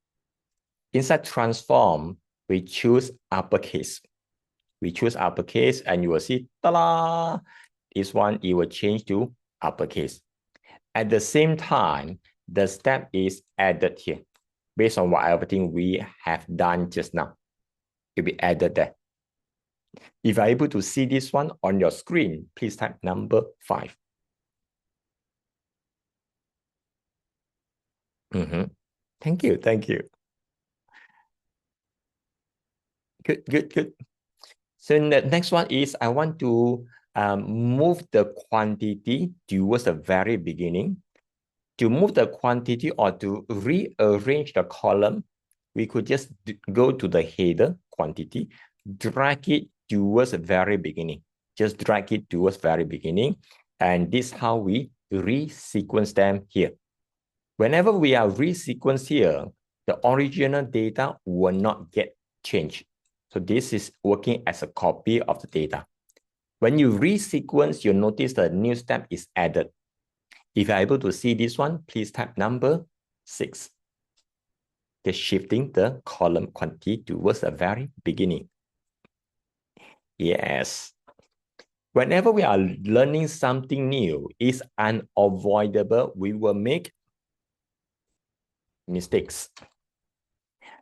Inside Transform, we choose uppercase. We choose uppercase, and you will see, ta-da! This one, it will change to uppercase. At the same time, the step is added here, based on what everything we have done just now. It will be added there. If you're able to see this one on your screen, please type number 5. Thank you, thank you. Good, good, good. So the next one is I want to move the quantity towards the very beginning. To move the quantity or to rearrange the column, we could just go to the header quantity, drag it towards the very beginning. Just drag it towards very beginning. And this is how we resequence them here. Whenever we are resequenced here, the original data will not get changed. So this is working as a copy of the data. When you resequence, you'll notice the new step is added. If you're able to see this one, please type number 6. Just shifting the column quantity towards the very beginning. Yes. Whenever we are learning something new, it's unavoidable. We will make mistakes.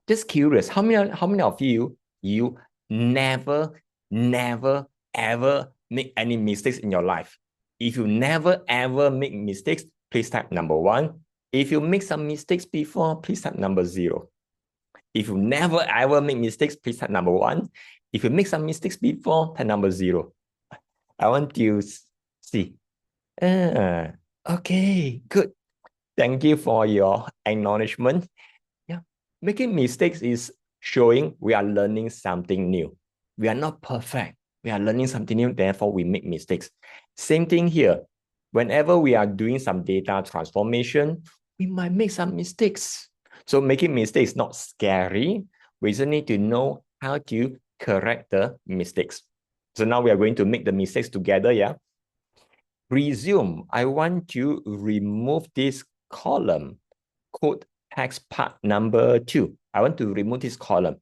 Just curious, how many of you never ever make any mistakes in your life? If you never ever make mistakes, please type number 1. If you make some mistakes before, please type number 0. If you never ever make mistakes, please type number 1. If you make some mistakes before, type number 0. I want to see. Okay, good. Thank you for your acknowledgement. Yeah, making mistakes is showing we are learning something new. We are not perfect. We are learning something new, therefore we make mistakes. Same thing here. Whenever we are doing some data transformation, we might make some mistakes. So making mistakes is not scary. We just need to know how to correct the mistakes. So now we are going to make the mistakes together, yeah? Resume. I want to remove this column, code text part number 2. I want to remove this column.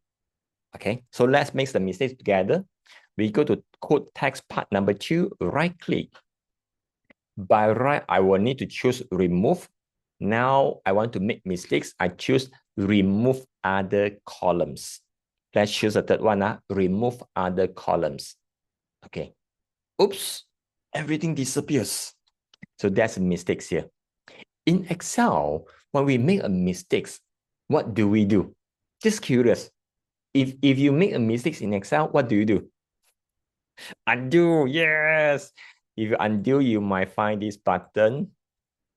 Okay, so let's make the mistakes together. We go to code text part number 2, right click. By right, I will need to choose remove. Now I want to make mistakes. I choose remove other columns. Let's choose the third one, remove other columns. Okay. Oops, everything disappears. So that's mistakes here. In Excel, when we make a mistakes, what do we do? Just curious. If you make a mistake in Excel, what do you do? Undo, yes. If you undo, you might find this button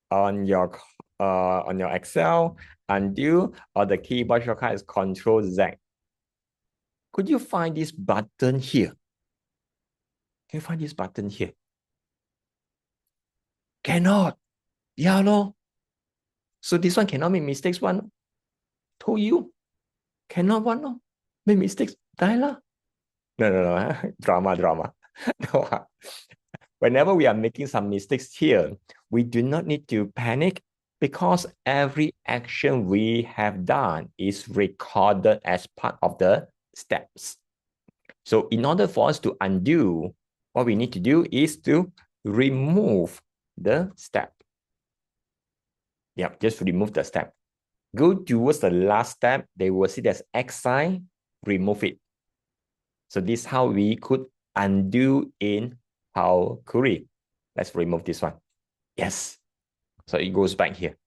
on your Excel, undo, or the keyboard shortcut is Control Z. Could you find this button here? Can you find this button here? Cannot. Yeah, no. So this one cannot make mistakes one. Told you. Cannot one, no. Make mistakes. Die lah. No. Drama. No. Whenever we are making some mistakes here, we do not need to panic because every action we have done is recorded as part of the steps. So in order for us to undo, what we need to do is to remove the step. Yep, just remove the step. Go towards the last step. They will see there's X sign, remove it. So this is how we could undo in Power Query. Let's remove this one. Yes. So it goes back here.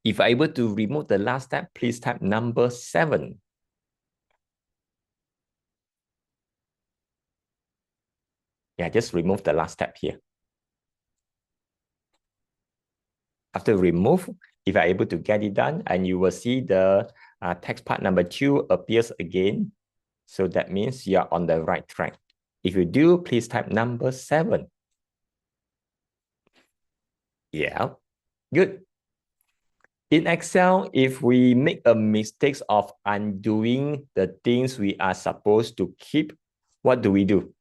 If you're able to remove the last step, please type number 7. Yeah, just remove the last step here. After remove, if you're able to get it done, and you will see the text part number 2 appears again. So that means you're on the right track. If you do, please type number 7. Yeah, good. In Excel, if we make a mistake of undoing the things we are supposed to keep, what do we do?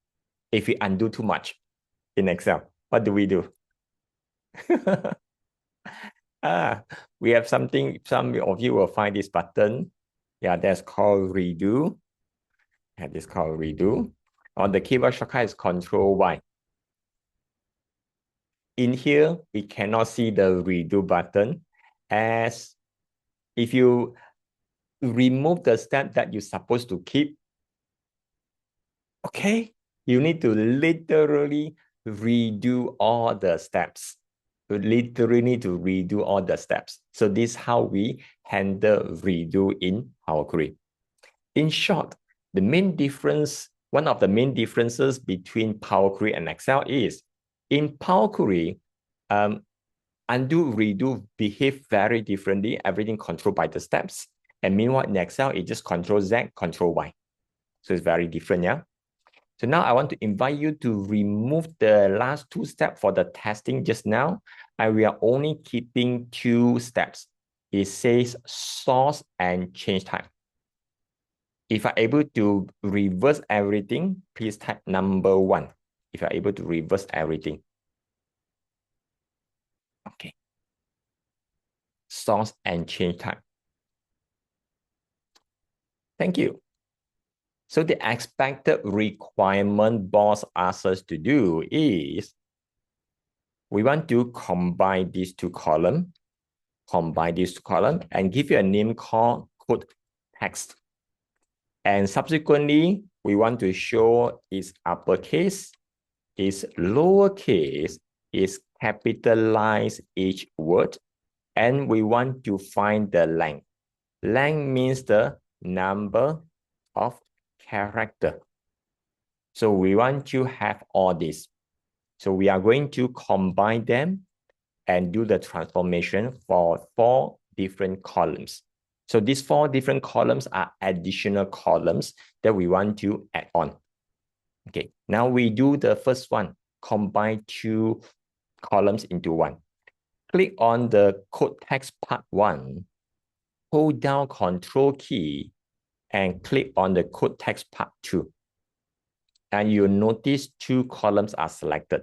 If we undo too much in Excel, what do we do? We have something, some of you will find this button. Yeah, that's called redo. Yeah, this is called redo. On the keyboard shortcut is Control Y. In here, we cannot see the redo button, as if you remove the step that you're supposed to keep, okay, you need to literally redo all the steps. You literally need to redo all the steps. So this is how we handle redo in Power Query. In short, the main difference, one of the main differences between Power Query and Excel is in Power Query, undo, redo behave very differently, everything controlled by the steps. And meanwhile, in Excel, it just Control Z, Control Y. So it's very different, yeah? So now I want to invite you to remove the last 2 steps for the testing just now. And we are only keeping 2 steps. It says source and change time. If I'm able to reverse everything, please type number 1. if you're able to reverse everything. Okay. Source and change type. Thank you. So the expected requirement boss asks us to do is we want to combine these two columns, and give you a name called code text. And subsequently, we want to show its uppercase, its lowercase, its capitalize each word, and we want to find the length. Length means the number of character. So we want to have all this. So we are going to combine them and do the transformation for 4 different columns. So these 4 different columns are additional columns that we want to add on. Okay, now we do the first one, combine 2 columns into one. Click on the code text part 1, hold down Control key, and click on the code text part 2. And you'll notice 2 columns are selected.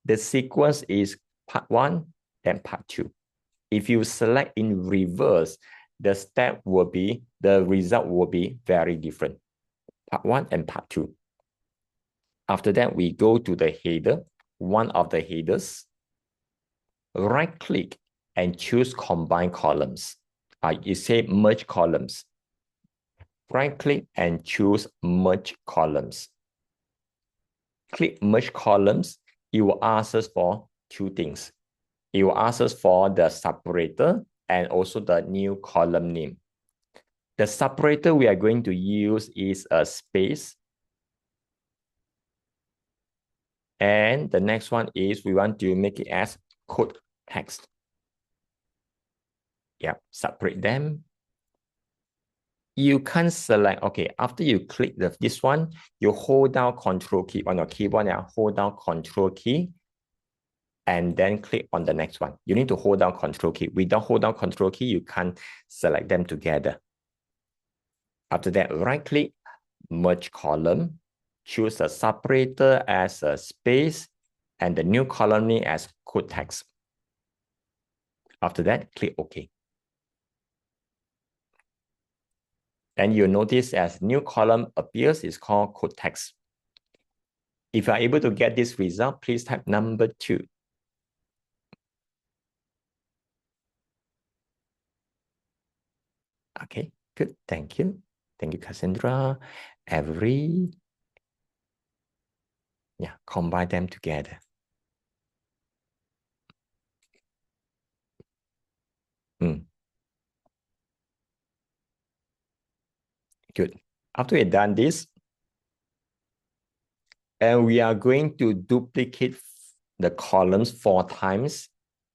The sequence is part 1, then part 2. If you select in reverse, the result will be very different. Part 1 and part 2. After that, we go to the header, one of the headers, right-click and choose Combine Columns. It says Merge Columns. Right-click and choose Merge Columns. Click Merge Columns. It will ask us for 2 things. It will ask us for the separator and also the new column name. The separator we are going to use is a space. And the next one is we want to make it as code text. Yeah, separate them. You can select, okay, after you click this one, you hold down Control key on your keyboard and hold down Control key and then click on the next one. You need to hold down Control key. Without hold down Control key, you can't select them together. After that, right click, merge column, choose a separator as a space and the new column name as code text. After that, click OK. Then you'll notice as new column appears, it's called code text. If you are able to get this result, please type number 2. Okay, good. Thank you. Thank you, Cassandra. Yeah, combine them together. Good. After we've done this, and we are going to duplicate the columns 4 times.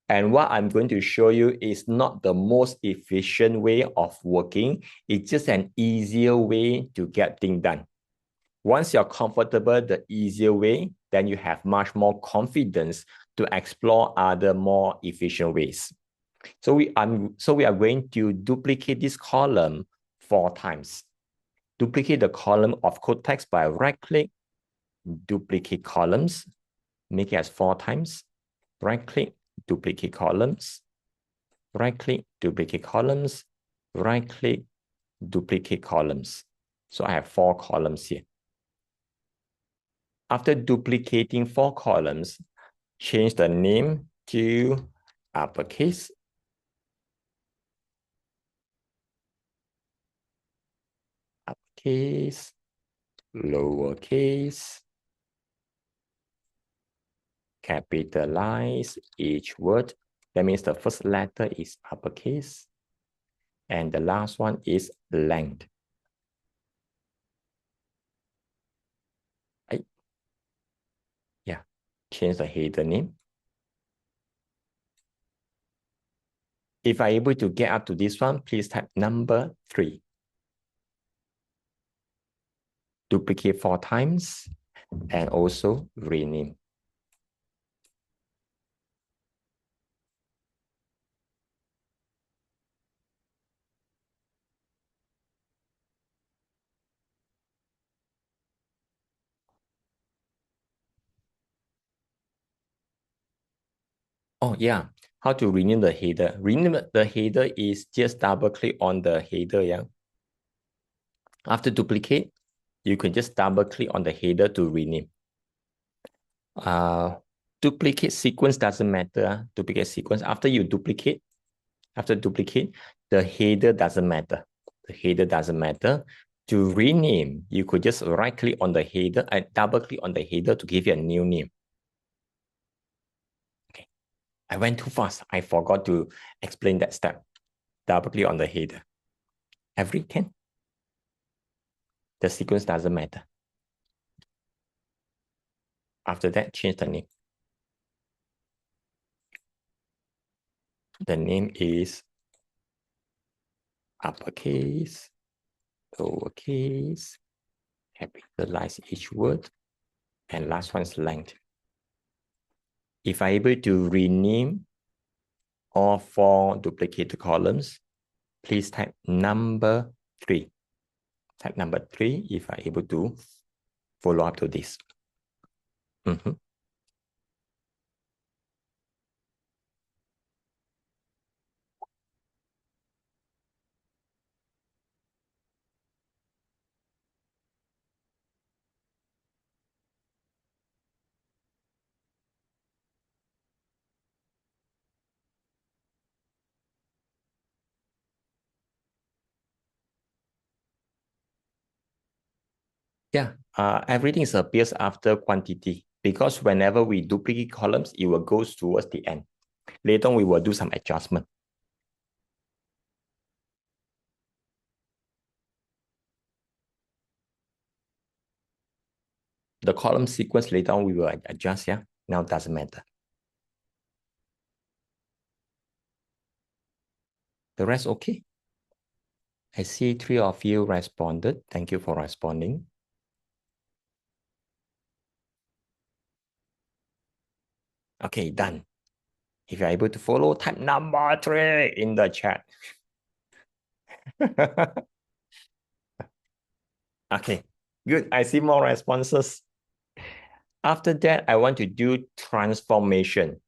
And what I'm going to show you is not the most efficient way of working. It's just an easier way to get things done. Once you're comfortable the easier way, then you have much more confidence to explore other more efficient ways. So we are going to duplicate this column 4 times. Duplicate the column of code text by right-click, duplicate columns, make it as 4 times, right-click, duplicate columns, right-click, duplicate columns, right-click, duplicate columns. So I have 4 columns here. After duplicating 4 columns, change the name to uppercase. Uppercase, lowercase, capitalize each word. That means the first letter is uppercase. And the last one is length. Right? Yeah, change the header name. If I'm able to get up to this one, please type number 3. Duplicate 4 times and also rename. Oh yeah, how to rename the header? Rename the header is just double click on the header, yeah. After duplicate, you can just double click on the header to rename. Duplicate sequence doesn't matter. Duplicate sequence, after duplicate, the header doesn't matter. The header doesn't matter. To rename, you could just right click on the header and double click on the header to give you a new name. Okay, I went too fast. I forgot to explain that step. Double click on the header. Every 10. The sequence doesn't matter. After that, change the name. The name is uppercase, lowercase, capitalize each word, and last one's length. If I'm able to rename all 4 duplicated columns, please type number 3. Type number 3 if I'm able to follow up to this. Yeah, everything appears after quantity because whenever we duplicate columns, it will go towards the end. Later on, we will do some adjustment. The column sequence later on, we will adjust, yeah? Now it doesn't matter. The rest okay? I see 3 of you responded. Thank you for responding. Okay, done. If you're able to follow, type number 3 in the chat. Okay, good. I see more responses. After that, I want to do transformation.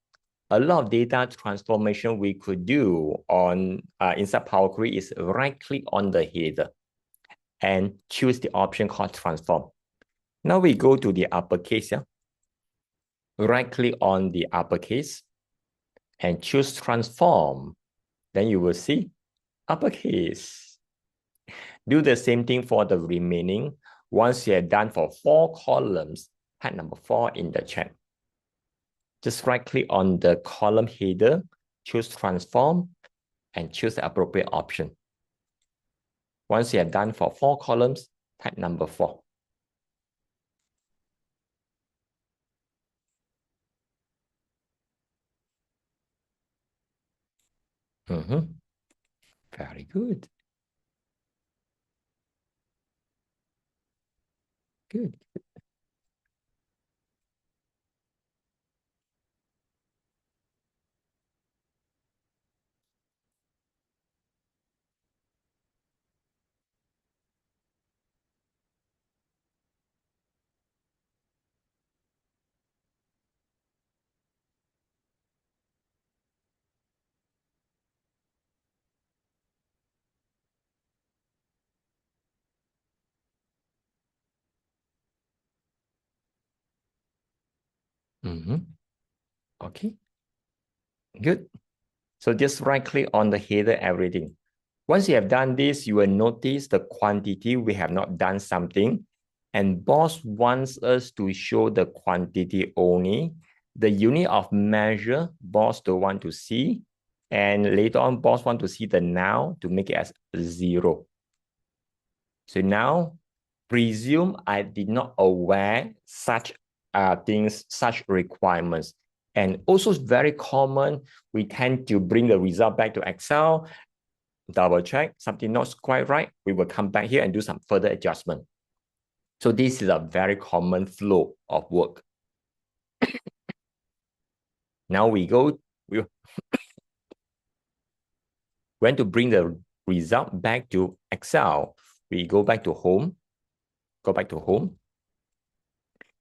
A lot of data transformation we could do on inside Power Query is right click on the header and choose the option called transform. Now we go to the uppercase, yeah? Right click on the uppercase and choose transform. Then you will see uppercase. Do the same thing for the remaining. Once you're done for 4 columns, type number 4 in the chat. Just right click on the column header, choose transform, and choose the appropriate option. Once you are done for 4 columns, type number 4. Very good. Good. Okay, good. So just right click on the header, everything. Once you have done this, you will notice the quantity we have not done something. And boss wants us to show the quantity only. The unit of measure, boss don't want to see. And later on, boss want to see the now to make it as 0. So now, presume I did not aware such things, such requirements. And also it's very common, we tend to bring the result back to Excel, double check, something not quite right, we will come back here and do some further adjustment. So this is a very common flow of work. Now we want to bring the result back to Excel. We go back to home,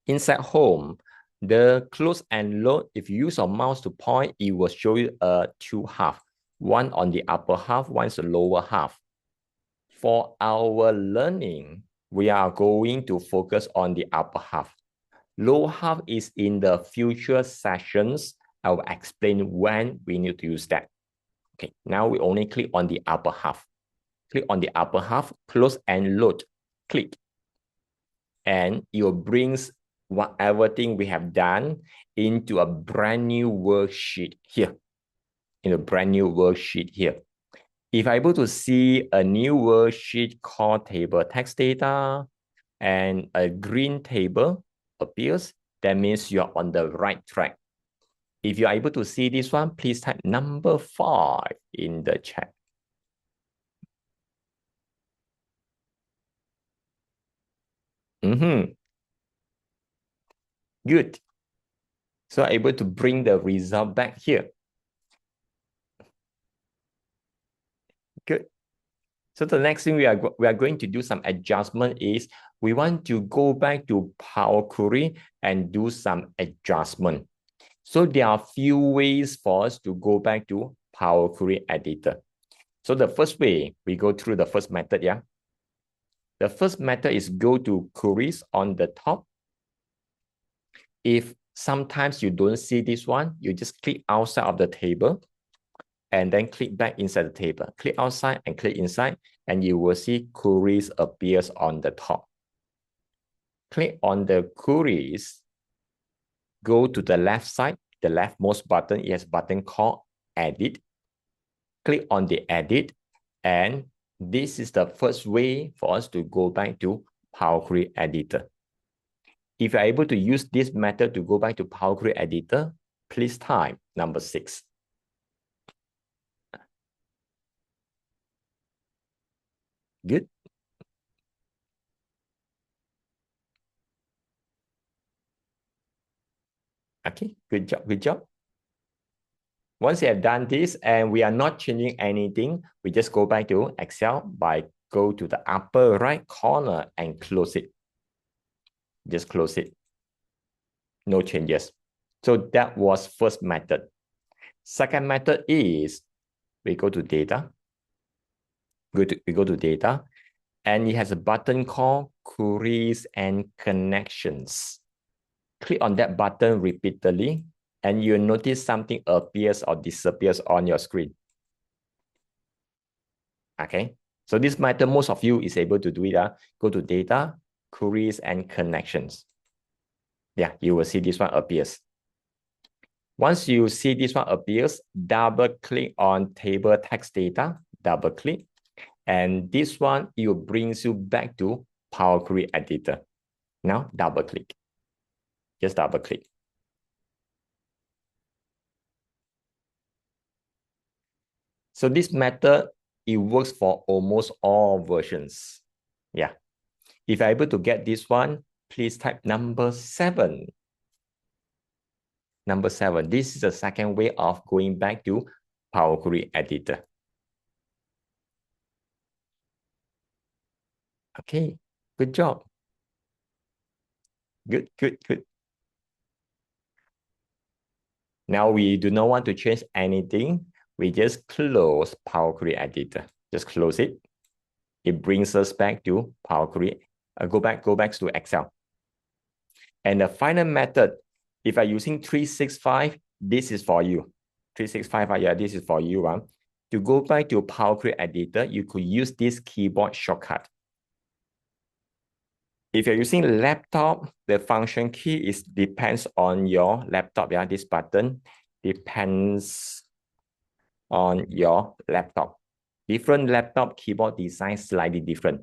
Inside home, The close and load, if you use your mouse to point, it will show you two half. One on the upper half, one is the lower half. For our learning, we are going to focus on the upper half. Lower half is in the future sessions. I will explain when we need to use that. Okay, now we only click on the upper half. Click on the upper half, close and load. Click. And it will bring everything we have done into a brand new worksheet here. In a brand new worksheet here. If I'm able to see a new worksheet called table text data and a green table appears, that means you're on the right track. If you're able to see this one, please type number 5 in the chat. Good. So able to bring the result back here. Good. So the next thing we are going to do some adjustment is we want to go back to Power Query and do some adjustment. So there are a few ways for us to go back to Power Query editor. So the first way, we go through the first method, yeah? The first method is go to queries on the top. If sometimes you don't see this one, you just click outside of the table and then click back inside the table. Click outside and click inside, and you will see queries appears on the top. Click on the queries, go to the left side, the leftmost button, it has a button called Edit. Click on the Edit, and this is the first way for us to go back to Power Query Editor. If you're able to use this method to go back to Power Query Editor, please type number 6. Good. Okay, good job, good job. Once you have done this and we are not changing anything, we just go back to Excel by go to the upper right corner and close it. Just close it. No changes. So that was first method. Second method is we go to data. We go to data, and it has a button called queries and connections. Click on that button repeatedly, and you'll notice something appears or disappears on your screen. Okay, so this method, most of you is able to do it. Go to data, queries, and connections. Yeah, you will see this one appears. Once you see this one appears, double click on table text data, double click, and this one, it brings you back to Power Query Editor. Now double click. Just double click. So this method, it works for almost all versions. Yeah. If you're able to get this one, please type number 7. Number 7. This is the second way of going back to Power Query Editor. Okay, good job. Good, good, good. Now we do not want to change anything. We just close Power Query Editor. Just close it. It brings us back to Power Query. Go back to Excel. And the final method, if I'm using 365, this is for you. 365, yeah, this is for you. To go back to Power Query Editor, you could use this keyboard shortcut. If you're using laptop, the function key depends on your laptop. Yeah, this button depends on your laptop. Different laptop keyboard design slightly different.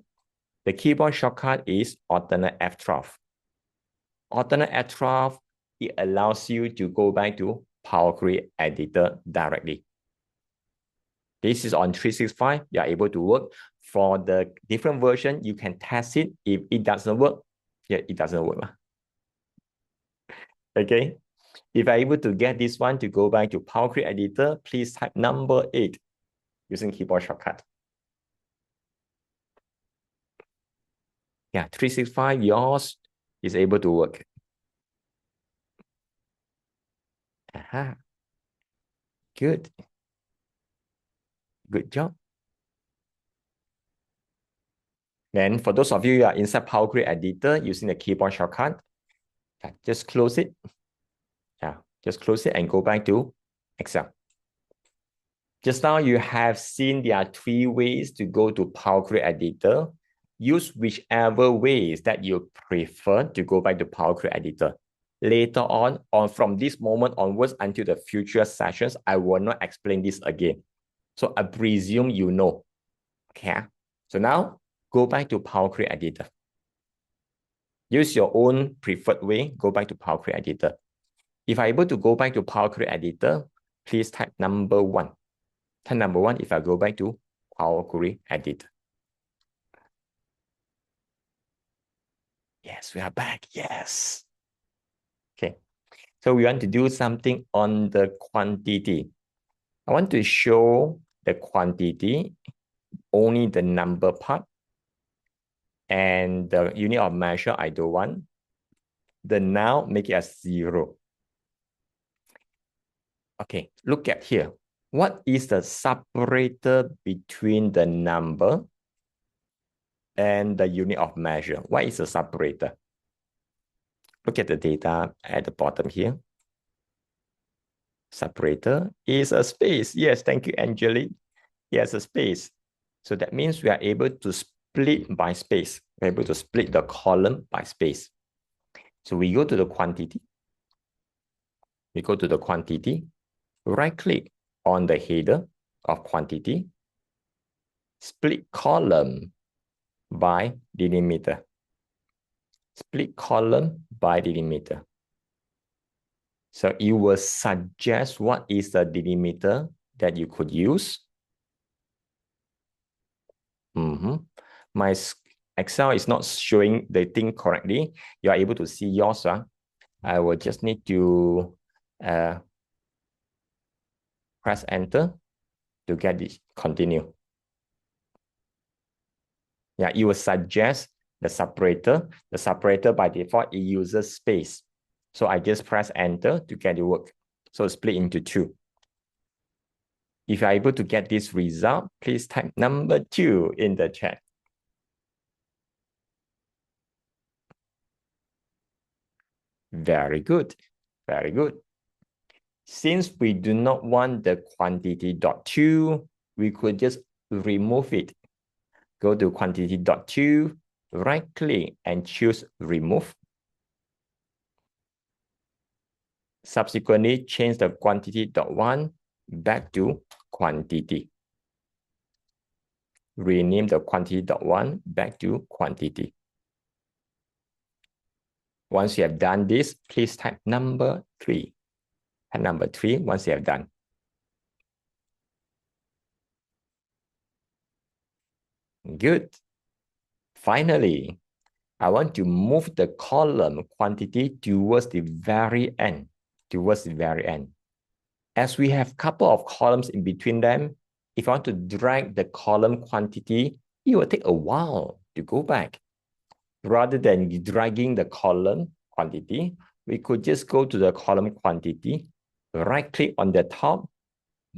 The keyboard shortcut is alternate F12. Alternate F12, it allows you to go back to Power Query Editor directly. This is on 365. You are able to work. For the different version, you can test it. If it doesn't work, yeah, it doesn't work. Okay. If I'm able to get this one to go back to Power Query Editor, please type number 8 using keyboard shortcut. Yeah, 365, yours is able to work. Aha. Good. Good job. Then for those of you who are inside Power Query Editor using the keyboard shortcut, just close it. Yeah, just close it and go back to Excel. Just now you have seen there are 3 ways to go to Power Query Editor. Use whichever ways that you prefer to go back to Power Query Editor. Later on from this moment onwards until the future sessions, I will not explain this again. So I presume you know. Okay. So now go back to Power Query Editor. Use your own preferred way. Go back to Power Query Editor. If I'm able to go back to Power Query Editor, please type number 1. Type number 1 if I go back to Power Query Editor. Yes, we are back. Yes. Okay. So we want to do something on the quantity. I want to show the quantity, only the number part, and the unit of measure I don't want. The now make it as 0. Okay, look at here. What is the separator between the number and the unit of measure? What is the separator? Look at the data at the bottom here. Separator is a space. Yes, thank you, Angelique. Yes, a space. So that means we are able to split by space. We're able to split the column by space. So we go to the quantity. We go to the quantity. Right-click on the header of quantity. Split column by delimiter. Split column by delimiter. So it will suggest what is the delimiter that you could use. My Excel is not showing the thing correctly. You are able to see yours. I will just need to press enter to get it continue. Yeah, it will suggest the separator. The separator by default, it uses space. So I just press enter to get it work. So split into 2. If you're able to get this result, please type number 2 in the chat. Very good. Very good. Since we do not want the quantity.to, we could just remove it. Go to quantity.to, right-click and choose remove. Subsequently, change the quantity.1 back to quantity. Rename the quantity.1 back to quantity. Once you have done this, please type number 3. Type number 3 once you have done. Good. Finally, I want to move the column quantity towards the very end. Towards the very end. As we have a couple of columns in between them, if I want to drag the column quantity, it will take a while to go back. Rather than dragging the column quantity, we could just go to the column quantity, right-click on the top,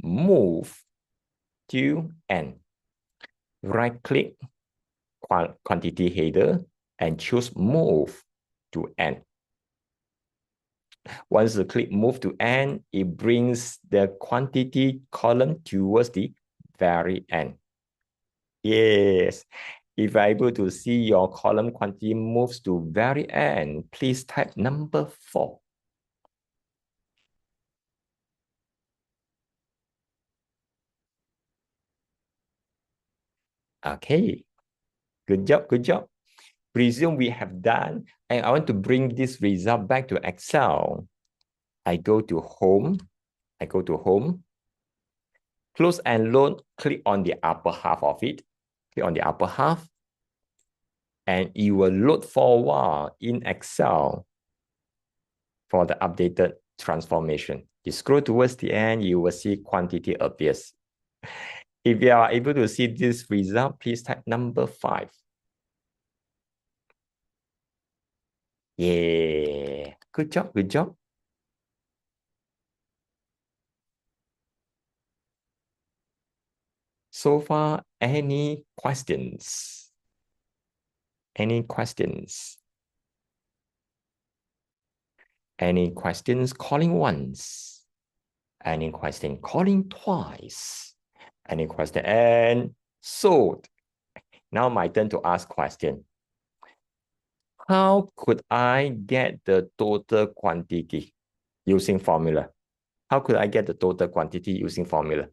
move to end. Right-click quantity header and choose move to end. Once the click move to end, it brings the quantity column towards the very end. Yes. If you're able to see your column quantity moves to very end, please type number 4. Okay. Good job, good job. Presume we have done, and I want to bring this result back to Excel. I go to home. Close and load, click on the upper half of it. Click on the upper half. And it will load for a while in Excel for the updated transformation. You scroll towards the end, you will see quantity appears. If you are able to see this result, please type number 5. Yeah, good job, good job. So far, any questions? Any questions? Any questions? Calling once. Any question? Calling twice. Any question? And sold. Now my turn to ask question. How could I get the total quantity using formula? How could I get the total quantity using formula?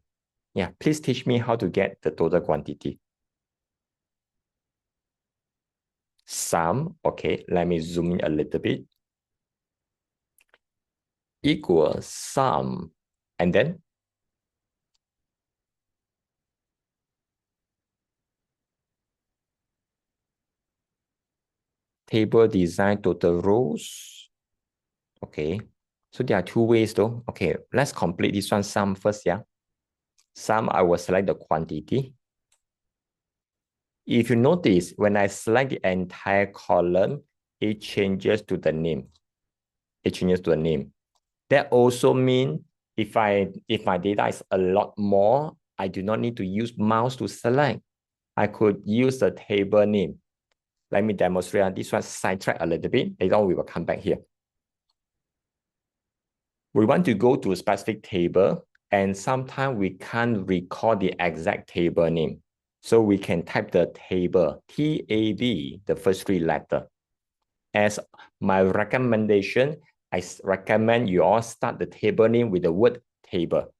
Yeah, please teach me how to get the total quantity. Sum, okay, let me zoom in a little bit. Equals sum. And then table design total rows. Okay, so there are two ways though. Okay, let's complete this one sum first, yeah. Sum, I will select the quantity. If you notice, when I select the entire column, it changes to the name. It changes to the name. That also means if my data is a lot more, I do not need to use mouse to select. I could use the table name. Let me demonstrate. This one sidetrack a little bit. Later on, we will come back here. We want to go to a specific table, and sometimes we can't recall the exact table name. So we can type the table, TAB, the first three letters. As my recommendation, I recommend you all start the table name with the word table.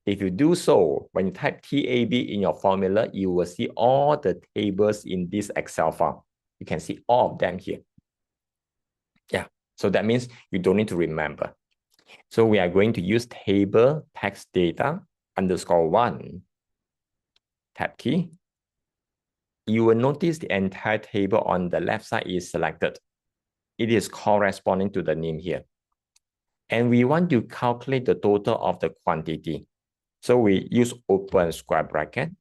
If you do so, when you type TAB in your formula, you will see all the tables in this Excel file. You can see all of them here. Yeah, so that means you don't need to remember. So we are going to use table text data _1 tab key. You will notice the entire table on the left side is selected. It is corresponding to the name here. And we want to calculate the total of the quantity. So we use open square bracket.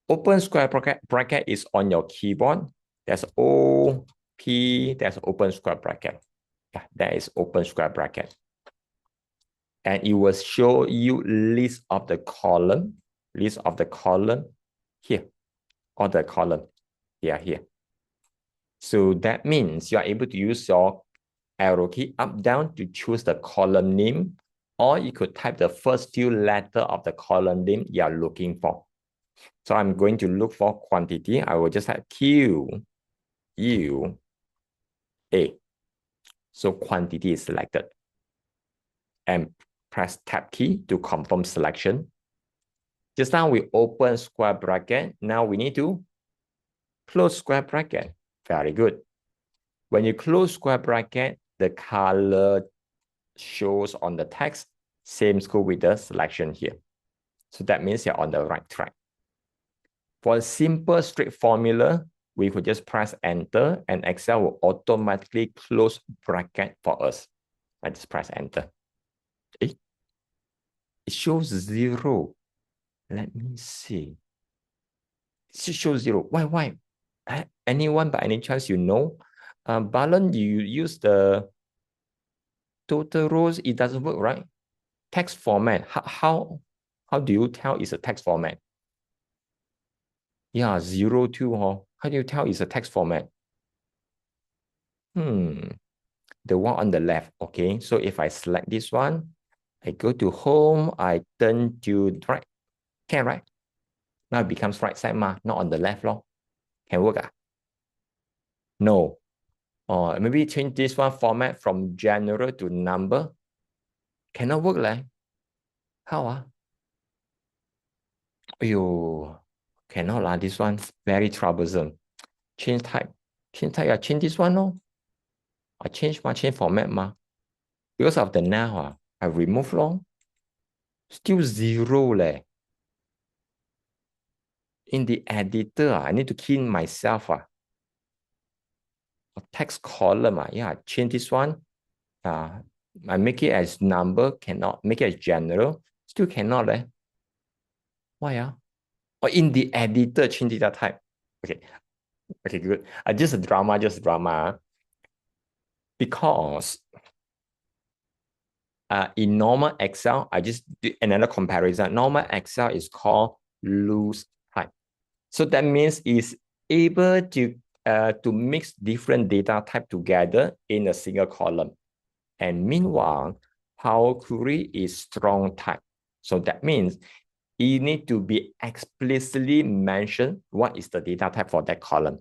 Open square bracket is on your keyboard. There's OP, there's open square bracket. Yeah, that is open square bracket. And it will show you list of the column here, all the column, they are here. So that means you are able to use your arrow key up, down to choose the column name, or you could type the first few letters of the column name you are looking for. So I'm going to look for quantity. I will just type QUA. So quantity is selected. And press tab key to confirm selection. Just now we open square bracket. Now we need to close square bracket. Very good. When you close square bracket, the color shows on the text. Same goes with the selection here. So that means you're on the right track. For a simple straight formula, we could just press enter and Excel will automatically close bracket for us. I just press enter. It shows 0. Let me see. It shows 0. Why? Anyone by any chance you know? Balon, you use the total rows, it doesn't work, right? Text format. How do you tell it's a text format? Yeah, 0, 2. How do you tell it's a text format? The one on the left. Okay, so if I select this one, I go to home, I turn to right. Can, right? Now it becomes right side, not on the left. Can work? No. Or maybe change this one format from general to number. Cannot work, like. How? Cannot lah. This one very troublesome. Change type. Yeah, change this one, no? I change format. Because of the now, I remove long. Still 0 leh. In the editor, I need to key in myself. Text column, yeah, change this one. I make it as number, cannot make it as general. Still cannot. Why? Or in the editor, change data type. Okay, good. Just a drama. Because in normal Excel, I just did another comparison. Normal Excel is called loose type. So that means it's able to mix different data type together in a single column. And meanwhile, Power Query is strong type. So that means it need to be explicitly mentioned what is the data type for that column.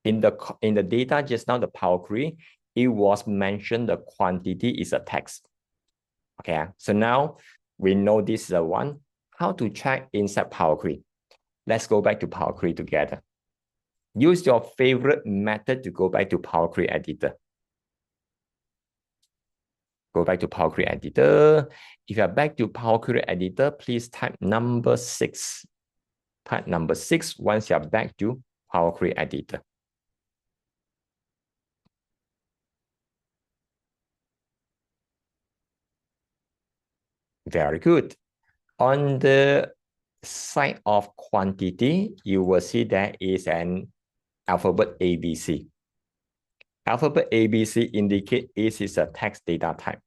In the data just now, the Power Query, it was mentioned the quantity is a text. Okay, so now we know this is the one. How to check inside Power Query? Let's go back to Power Query together. Use your favorite method to go back to Power Query editor. Go back to Power Query editor. If you're back to Power Query editor, please type number 6. Type number 6 once you're back to Power Query editor. Very good. On the side of quantity, you will see there is an alphabet ABC. Alphabet ABC indicate it is a text data type.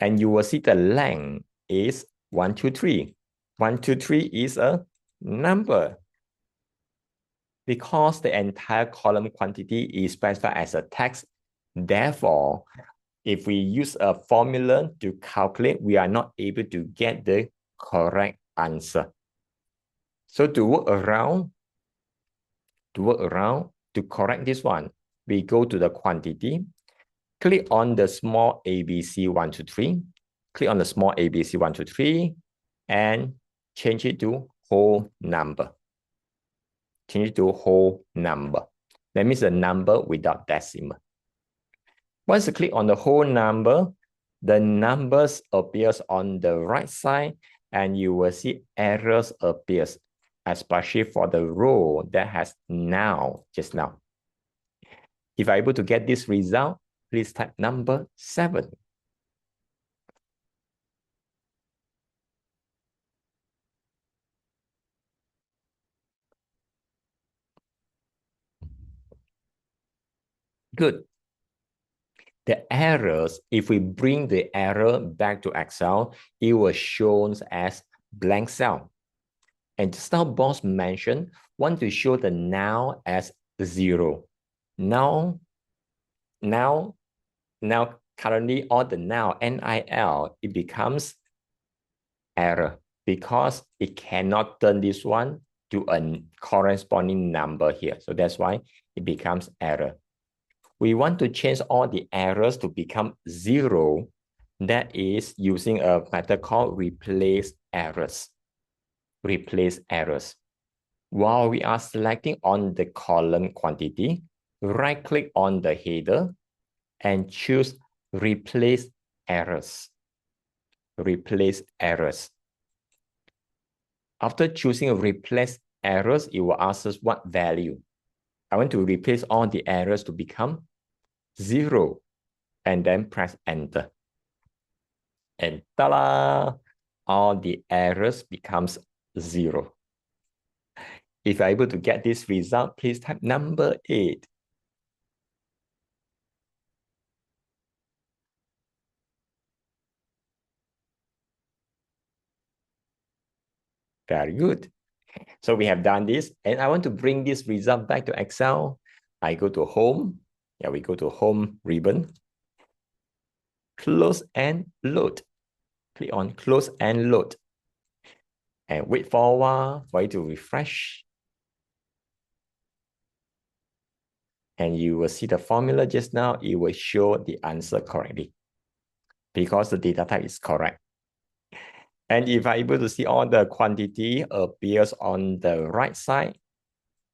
And you will see the length is 1, 2, 3. 1, 2, 3 is a number. Because the entire column quantity is specified as a text, therefore, if we use a formula to calculate, we are not able to get the correct answer. So to work around, to correct this one, we go to the quantity, click on the small ABC 1, 2, 3, click on the small ABC 1, 2, 3, and change it to whole number. Change it to whole number. That means a number without decimal. Once you click on the whole number, the numbers appears on the right side, and you will see errors appears, especially for the row that has now, just now. If you're able to get this result, please type number 7. Good. The errors, if we bring the error back to Excel, it was shown as blank cell. And just now boss mentioned, want to show the now as 0. Now, currently all the now, NIL, it becomes error because it cannot turn this one to a corresponding number here. So that's why it becomes error. We want to change all the errors to become 0. That is using a method called replace errors. Replace errors. While we are selecting on the column quantity, right-click on the header and choose replace errors. Replace errors. After choosing replace errors, it will ask us what value. I want to replace all the errors to become 0, and then press enter. And ta-da! All the errors becomes 0. If you're able to get this result, please type number 8. Very good. So we have done this, and I want to bring this result back to Excel. I go to home. Yeah, we go to home ribbon. Close and load. Click on close and load. And wait for a while for it to refresh. And you will see the formula just now. It will show the answer correctly because the data type is correct. And if I'm able to see all the quantity appears on the right side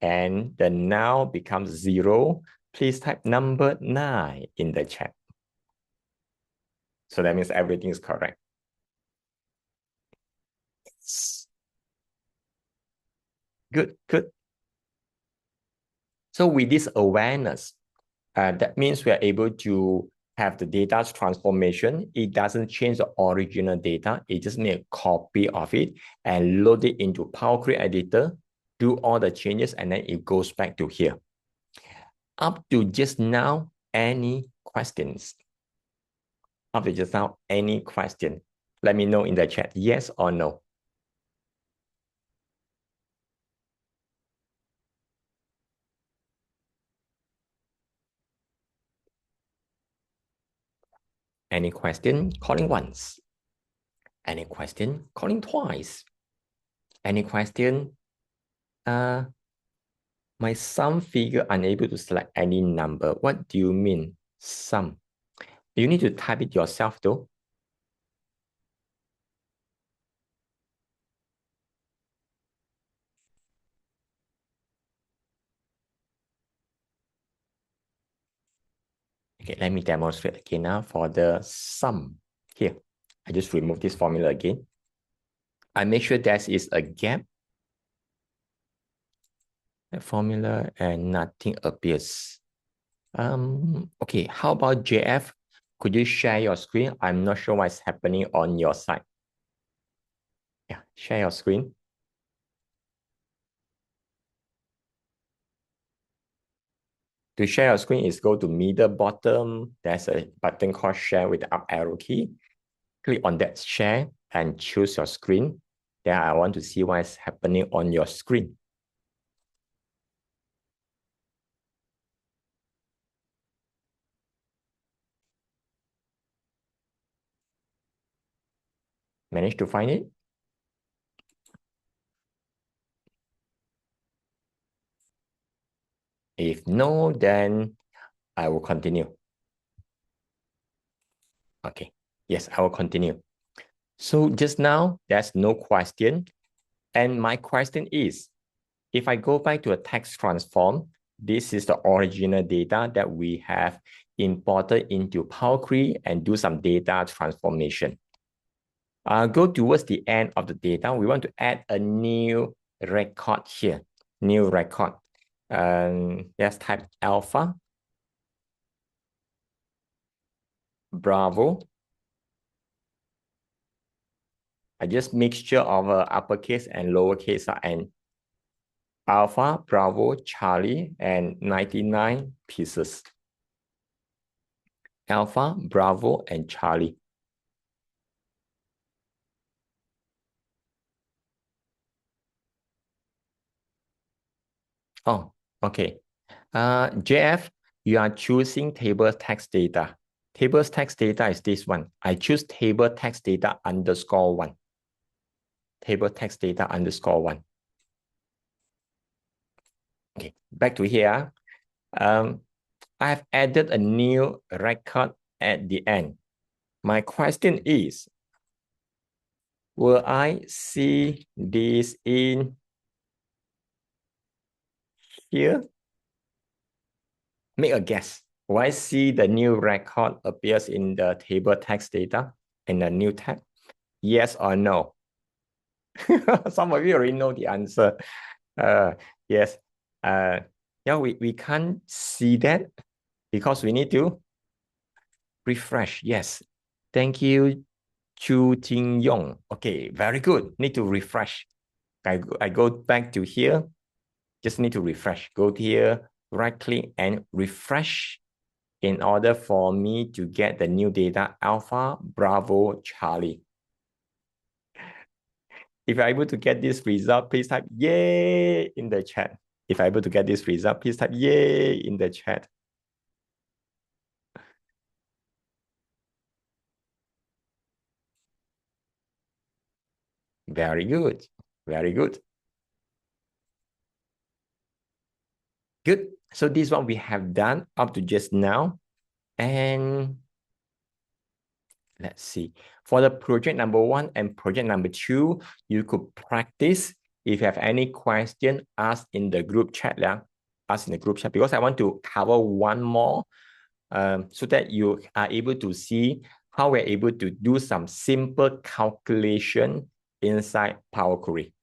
and the now becomes 0, please type number 9 in the chat. So that means everything is correct. Good, good. So with this awareness, that means we are able to have the data transformation. It doesn't change the original data. It just makes a copy of it and load it into Power Query editor, do all the changes, and then it goes back to here. Up to just now, any questions? Up to just now, any question? Let me know in the chat, yes or no. Any question? Calling once. Any question? Calling twice. Any question? My sum figure unable to select any number. What do you mean, sum? You need to type it yourself though. Okay, let me demonstrate again now for the sum. Here, I just remove this formula again. I make sure there is a gap. The formula and nothing appears. Okay, how about JF? Could you share your screen? I'm not sure what's happening on your side. Yeah, share your screen. To share your screen is go to middle bottom. There's a button called share with the up arrow key. Click on that share and choose your screen. Then I want to see what's happening on your screen. Manage to find it? If no, then I will continue. Okay. Yes, I will continue. So just now, there's no question. And my question is, if I go back to a text transform, this is the original data that we have imported into Power Query and do some data transformation. Go towards the end of the data. We want to add a new record here, new record. Let's type alpha, Bravo. I just mixture of uppercase and lowercase and Alpha, Bravo, Charlie, and 99 pieces. Alpha, Bravo, and Charlie. Oh, okay. JF, you are choosing table text data. Table text data is this one. I choose table text data underscore one. Table text data underscore one. Okay, back to here. I've added a new record at the end. My question is, will I see this in here? Make a guess. Will I see the new record appears in the table text data in the new tab? Yes or no? Some of you already know the answer. Yes. Yeah, we can't see that because we need to refresh. Yes. Thank you, Chu Ting Yong. Okay, very good. Need to refresh. I go back to here. Just need to refresh. Go here, right click and refresh in order for me to get the new data Alpha, Bravo, Charlie. If you're able to get this result, please type yay in the chat. If you're able to get this result, please type yay in the chat. Very good. Very good. Good. So this is what we have done up to just now. And let's see. For the project number 1 and project number 2, you could practice. If you have any question, ask in the group chat. Yeah? Ask in the group chat because I want to cover one more so that you are able to see how we're able to do some simple calculation inside Power Query.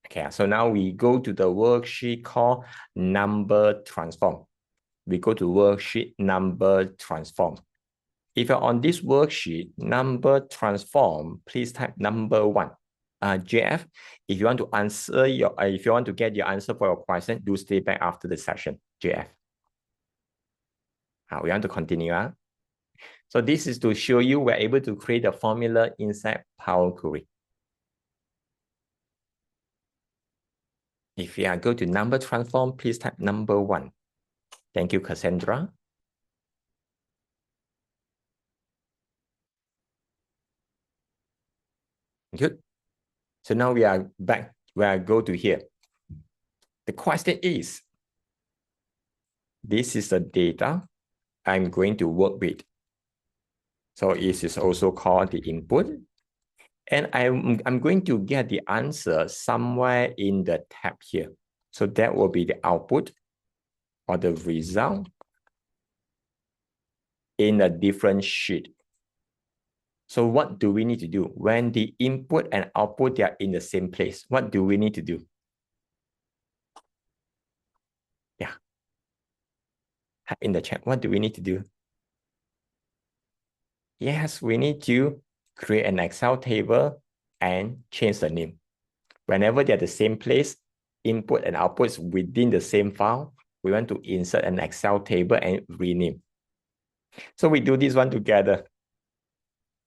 Okay, so now we go to the worksheet called number transform. We go to worksheet number transform. If you're on this worksheet, number transform, please type number 1. JF, if you want to answer if you want to get your answer for your question, do stay back after the session, JF. We want to continue. So this is to show you we're able to create a formula inside Power Query. If you go to number transform, please type number 1. Thank you, Cassandra. Good. So now we are back where I go to here. The question is, this is the data I'm going to work with. So it is also called the input. And I'm going to get the answer somewhere in the tab here. So that will be the output or the result in a different sheet. So what do we need to do? When the input and output, they are in the same place, what do we need to do? Yeah. In the chat, what do we need to do? Yes, we need to create an Excel table and change the name. Whenever they're the same place, input and outputs within the same file, we want to insert an Excel table and rename. So we do this one together.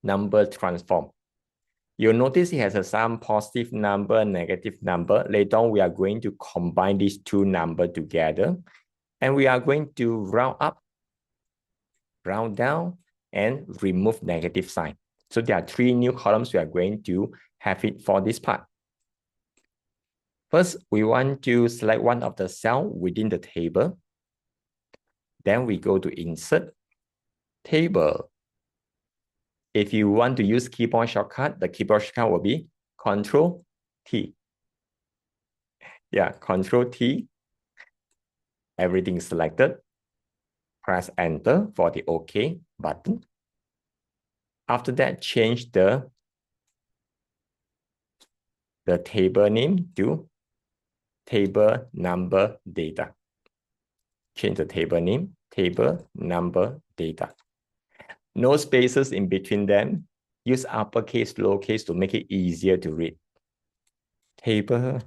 Number transform. You'll notice it has some positive number, negative number. Later on, we are going to combine these two numbers together. And we are going to round up, round down, and remove negative sign. So there are three new columns we are going to have it for this part. First, we want to select one of the cell within the table. Then we go to insert table. If you want to use keyboard shortcut, the keyboard shortcut will be Control T. Yeah, Control T. Everything is selected. Press Enter for the OK button. After that, change the table name to table number data. Change the table name, table number data. No spaces in between them. Use uppercase, lowercase to make it easier to read. Table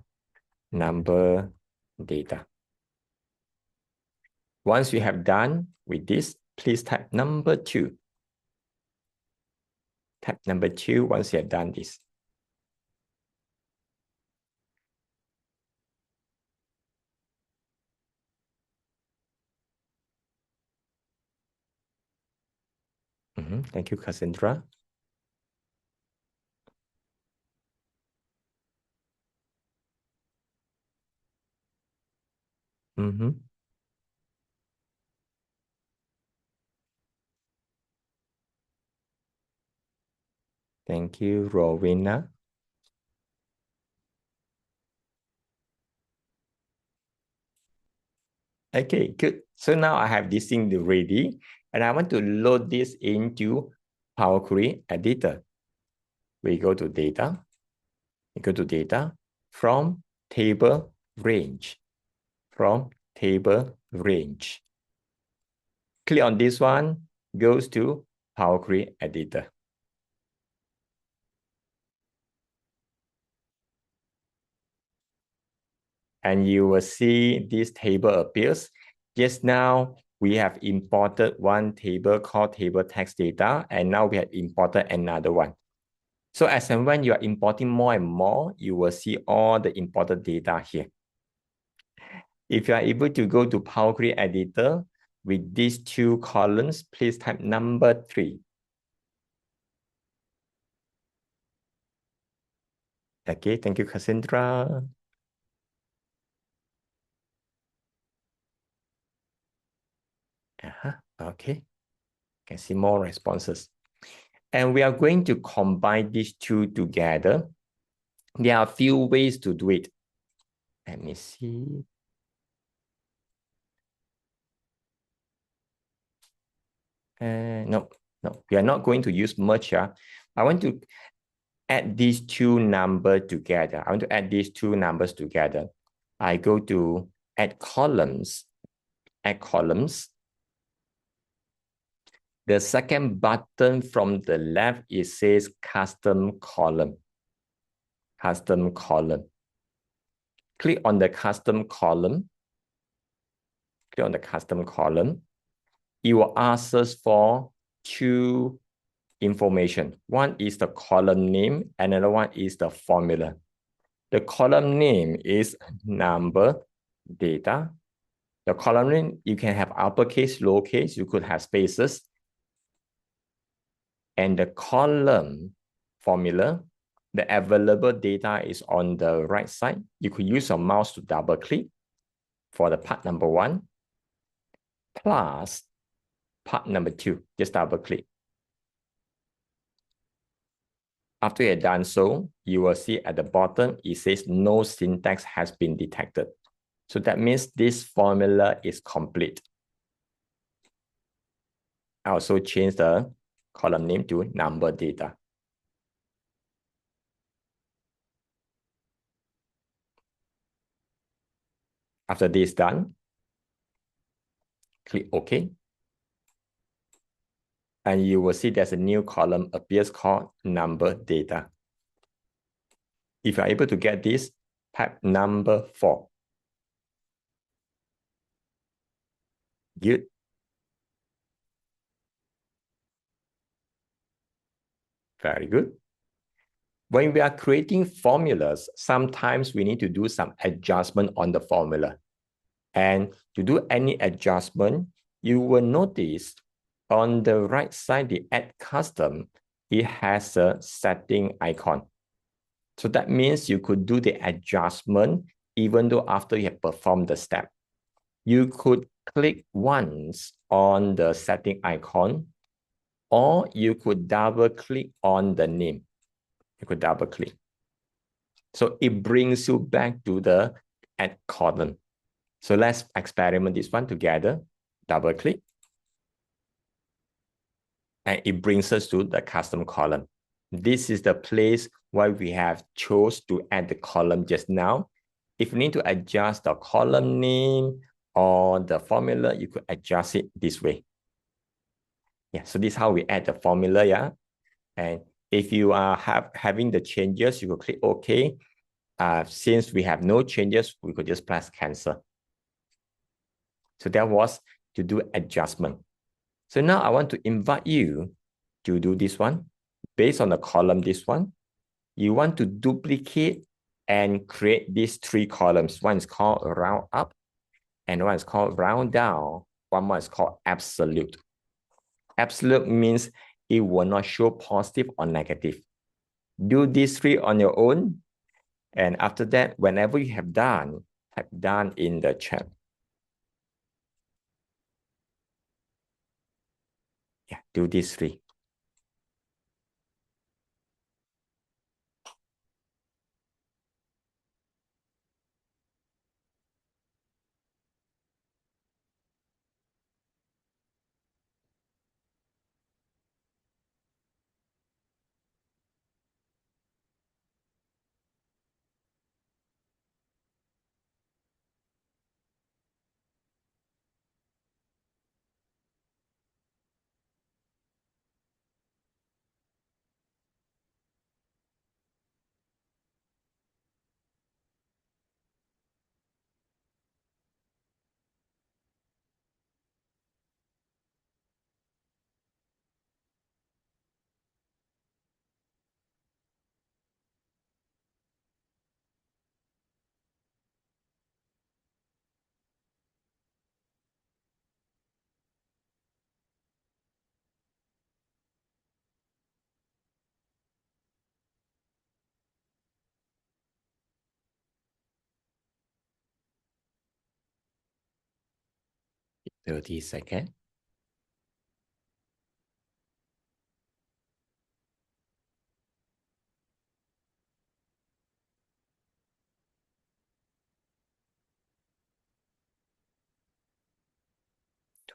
number data. Once you have done with this, please type number 2. Type number 2 once you have done this. Thank you, Cassandra. Thank you, Rowena. Okay, good. So now I have this thing ready, and I want to load this into Power Query Editor. We go to Data. We go to Data from Table Range. From Table Range. Click on this one, goes to Power Query Editor. And you will see this table appears. Just now, we have imported one table called table text data, and now we have imported another one. So as and when you are importing more and more, you will see all the imported data here. If you are able to go to Power Query Editor with these two columns, please type number 3. Okay, thank you, Cassandra. Okay, can see more responses. And we are going to combine these two together. There are a few ways to do it. Let me see. No, we are not going to use merge. I want to add these two numbers together. I want to add these two numbers together. I go to add columns. Add columns. The second button from the left, it says custom column. Custom column. Click on the custom column. Click on the custom column. It will ask us for two information. One is the column name, another one is the formula. The column name is number data. The column name, you can have uppercase, lowercase, you could have spaces. And the column formula, the available data is on the right side. You could use your mouse to double click for the part number 1 plus part number 2. Just double click. After you're done so, you will see at the bottom, it says no syntax has been detected. So that means this formula is complete. I also change the column name to number data. After this done, click OK. And you will see there's a new column appears called number data. If you're able to get this, type number 4. Good. Very good. When we are creating formulas, sometimes we need to do some adjustment on the formula. And to do any adjustment, you will notice on the right side, the Add Custom, it has a setting icon. So that means you could do the adjustment even though after you have performed the step. You could click once on the setting icon, or you could double click on the name. You could double click. So it brings you back to the Add column. So let's experiment this one together. Double click. And it brings us to the custom column. This is the place where we have chose to add the column just now. If you need to adjust the column name or the formula, you could adjust it this way. Yeah, so this is how we add the formula, yeah. And if you are having the changes, you will click OK. Since we have no changes, we could just press cancel. So that was to do adjustment. So now I want to invite you to do this one. Based on the column, this one, you want to duplicate and create these 3 columns. One is called round up, and one is called round down. One more is called absolute. Absolute means it will not show positive or negative. Do these 3 on your own. And after that, whenever you have done, type done in the chat. Yeah, do these 3. Thirty seconds.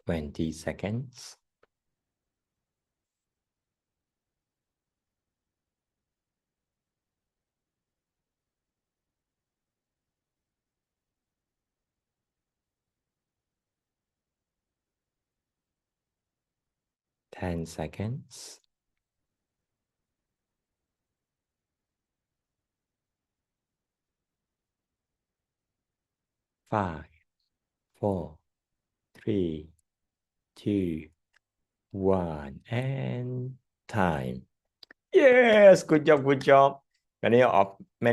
Twenty seconds. 10 seconds. 5, 4, 3, 2, 1, and time. Yes, good job, good job. Many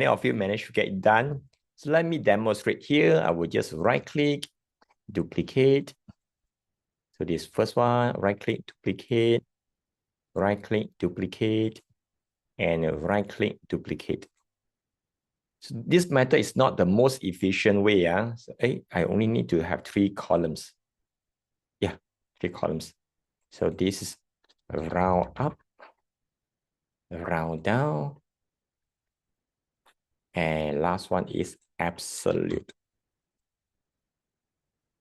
of you managed to get it done. So let me demonstrate here. I will just right click, duplicate. So this first one, right click, duplicate, right click, duplicate. and right click duplicate. So this method is not the most efficient way. So, I only need to have 3 columns. Yeah, 3 columns. So this is round up, round down, and last one is absolute.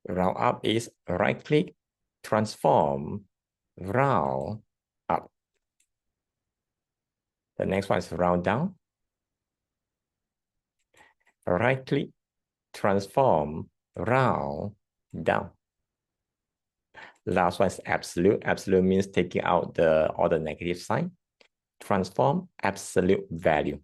Round up is right click, transform, round up. The next one is round down. Right click, transform, round down. Last one is absolute. Absolute means taking out all the negative sign. Transform absolute value.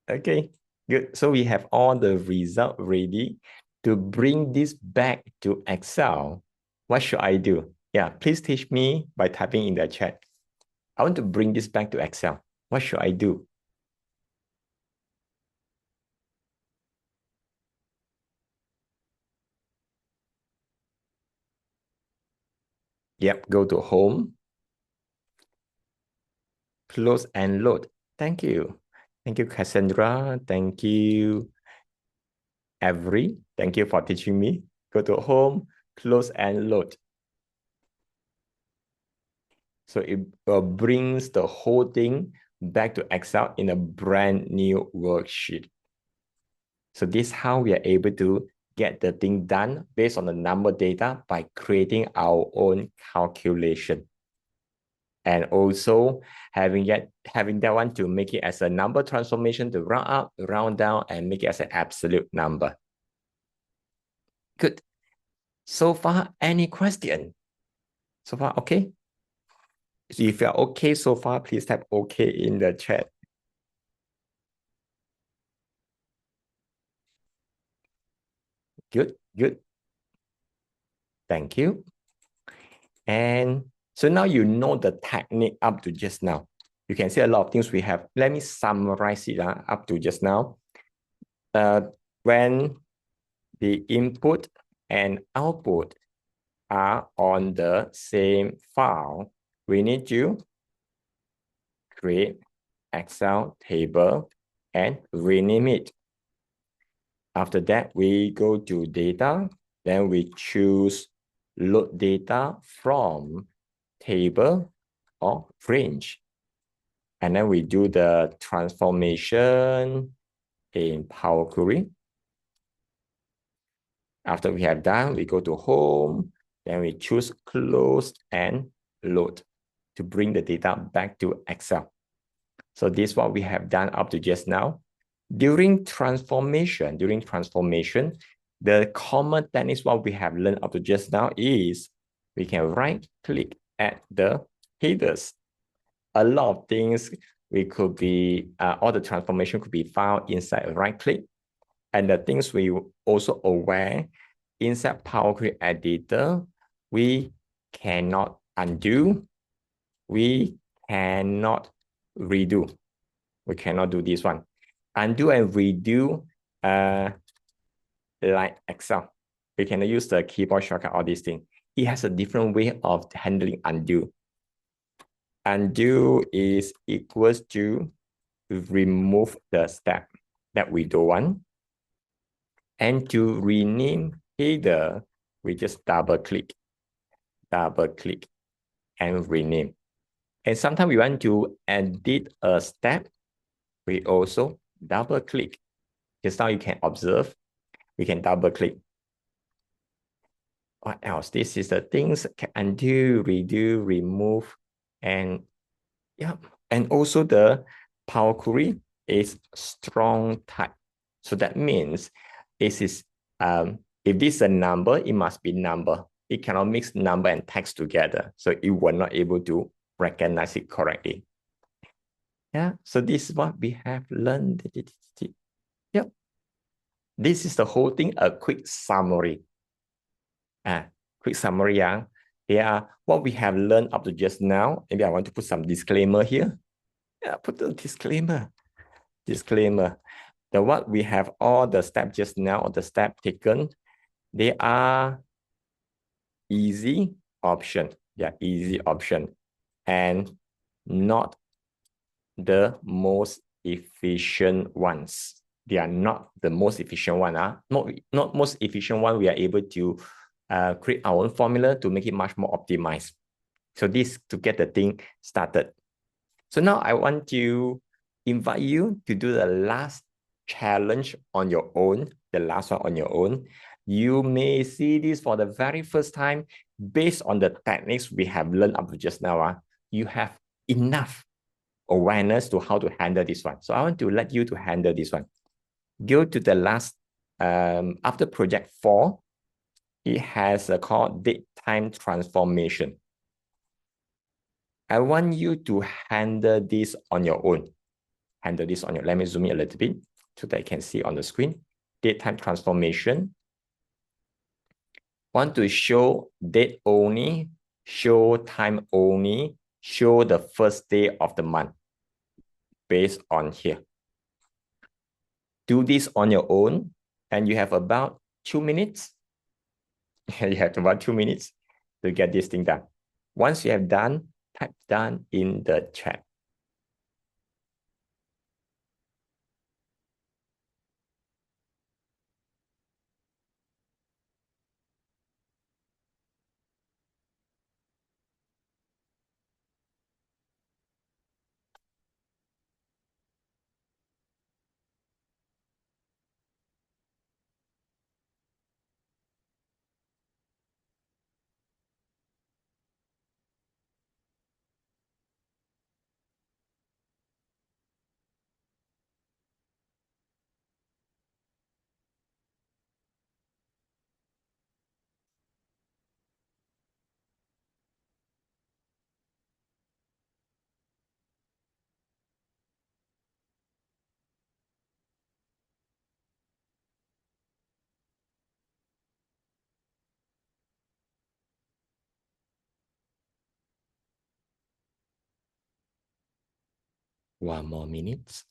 Okay, good. So we have all the result ready. To bring this back to Excel, what should I do? Yeah, please teach me by typing in the chat. I want to bring this back to Excel. What should I do? Yep, go to Home, Close and Load. Thank you. Thank you, Cassandra. Thank you, Avery. Thank you for teaching me. Go to Home, Close and Load. So it brings the whole thing back to Excel in a brand new worksheet. So this is how we are able to get the thing done based on the number data by creating our own calculation. And also having that one to make it as a number transformation to round up, round down, and make it as an absolute number. Good. So far, any question? So far, okay? If you're okay so far, please type okay in the chat. Good, good. Thank you. And so now you know the technique up to just now. You can see a lot of things we have. Let me summarize it up to just now. When the input and output are on the same file, we need to create Excel table and rename it. After that, we go to data, then we choose load data from table or range. And then we do the transformation in Power Query. After we have done, we go to Home, then we choose Close and Load to bring the data back to Excel. So this is what we have done up to just now. During transformation, the common techniques what we have learned up to just now is we can right click at the headers. A lot of things we could be, all the transformation could be found inside a right click. And the things we also aware inside Power Query Editor, we cannot undo, we cannot redo. We cannot do this one. Undo and redo like Excel. We can use the keyboard shortcut, all these things. It has a different way of handling undo. Undo is equals to remove the step that we don't want. And to rename header, we just double click, and rename. And sometimes we want to edit a step, we also double click. Just now you can observe, we can double click. What else? This is the things can undo, redo, remove, and yeah. And also the Power Query is strong type. So that means this is if this is a number, it must be number. It cannot mix number and text together. So it will not able to recognize it correctly. Yeah, so this is what we have learned. Yep. This is the whole thing, a quick summary. Quick summary. What we have learned up to just now. Maybe I want to put some disclaimer here. Yeah, put the disclaimer. What we have all the steps just now, or the step taken, they are easy option. Yeah, easy option. And not the most efficient ones. They are not the most efficient one. Not most efficient one. We are able to create our own formula to make it much more optimized. So this to get the thing started. So now I want to invite you to do the last challenge on your own, the last one on your own. You may see this for the very first time based on the techniques we have learned up to just now. You have enough awareness to how to handle this one. So I want to let you to handle this one. Go to the last, after project 4, it has a called date time transformation. I want you to handle this on your own. Handle this on your, let me zoom in a little bit so that I can see on the screen. Date time transformation. Want to show date only, show time only, show the first day of the month based on here. Do this on your own and you have about 2 minutes. You have about 2 minutes to get this thing done. Once you have done, type done in the chat. One more minute.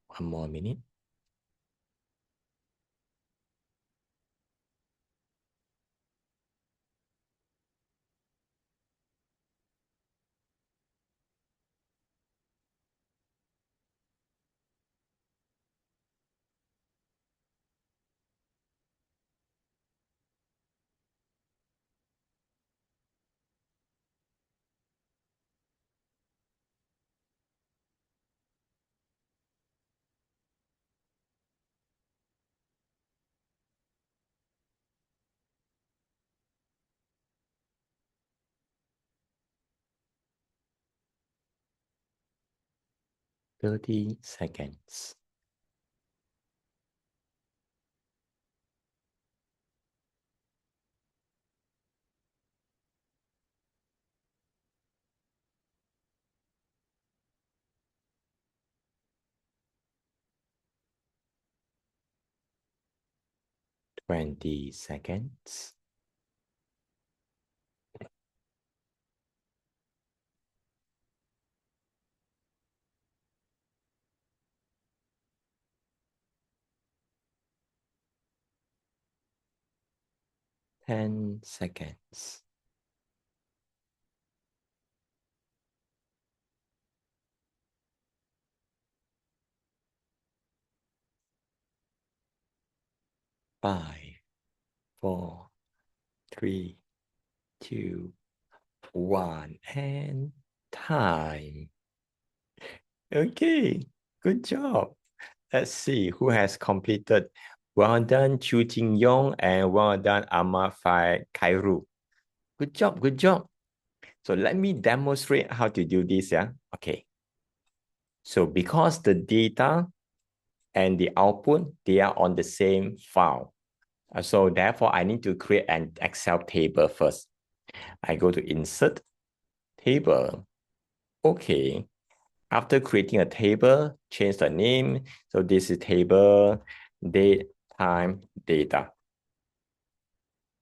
One more minute. 30 seconds. 20 seconds. 10 seconds. 5, 4, 3, 2, 1, and time. Okay, good job. Let's see who has completed. Well done, Chu Jing Yong, and well done, Amafai Kairu. Good job, good job. So let me demonstrate how to do this. Yeah. Okay. So because the data and the output, they are on the same file. So therefore, I need to create an Excel table first. I go to Insert, Table. Okay. After creating a table, change the name. So this is table, date, time, data.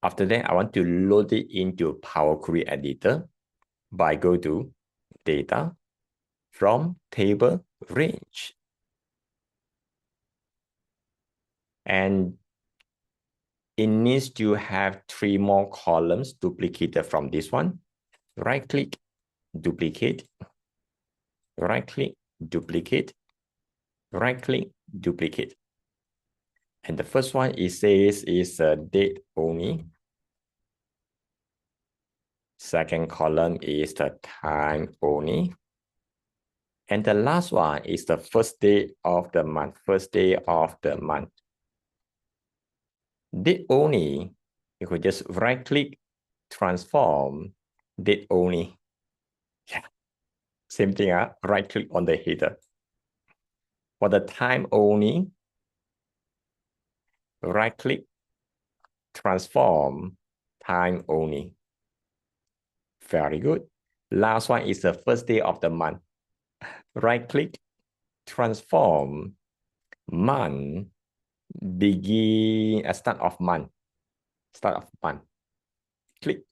After that, I want to load it into Power Query Editor by go to Data, from Table, Range. And it needs to have 3 more columns duplicated from this one. right click, duplicate, right click, duplicate, right click, duplicate. And the first one it says is date only. Second column is the time only. And the last one is the first day of the month, first day of the month. Date only, you could just right click, transform, date only. Yeah, same thing, right click on the header. For the time only, right click, transform, time only. Very good. Last one is the first day of the month. Right click, transform, month, begin, start of month. Start of month. Click.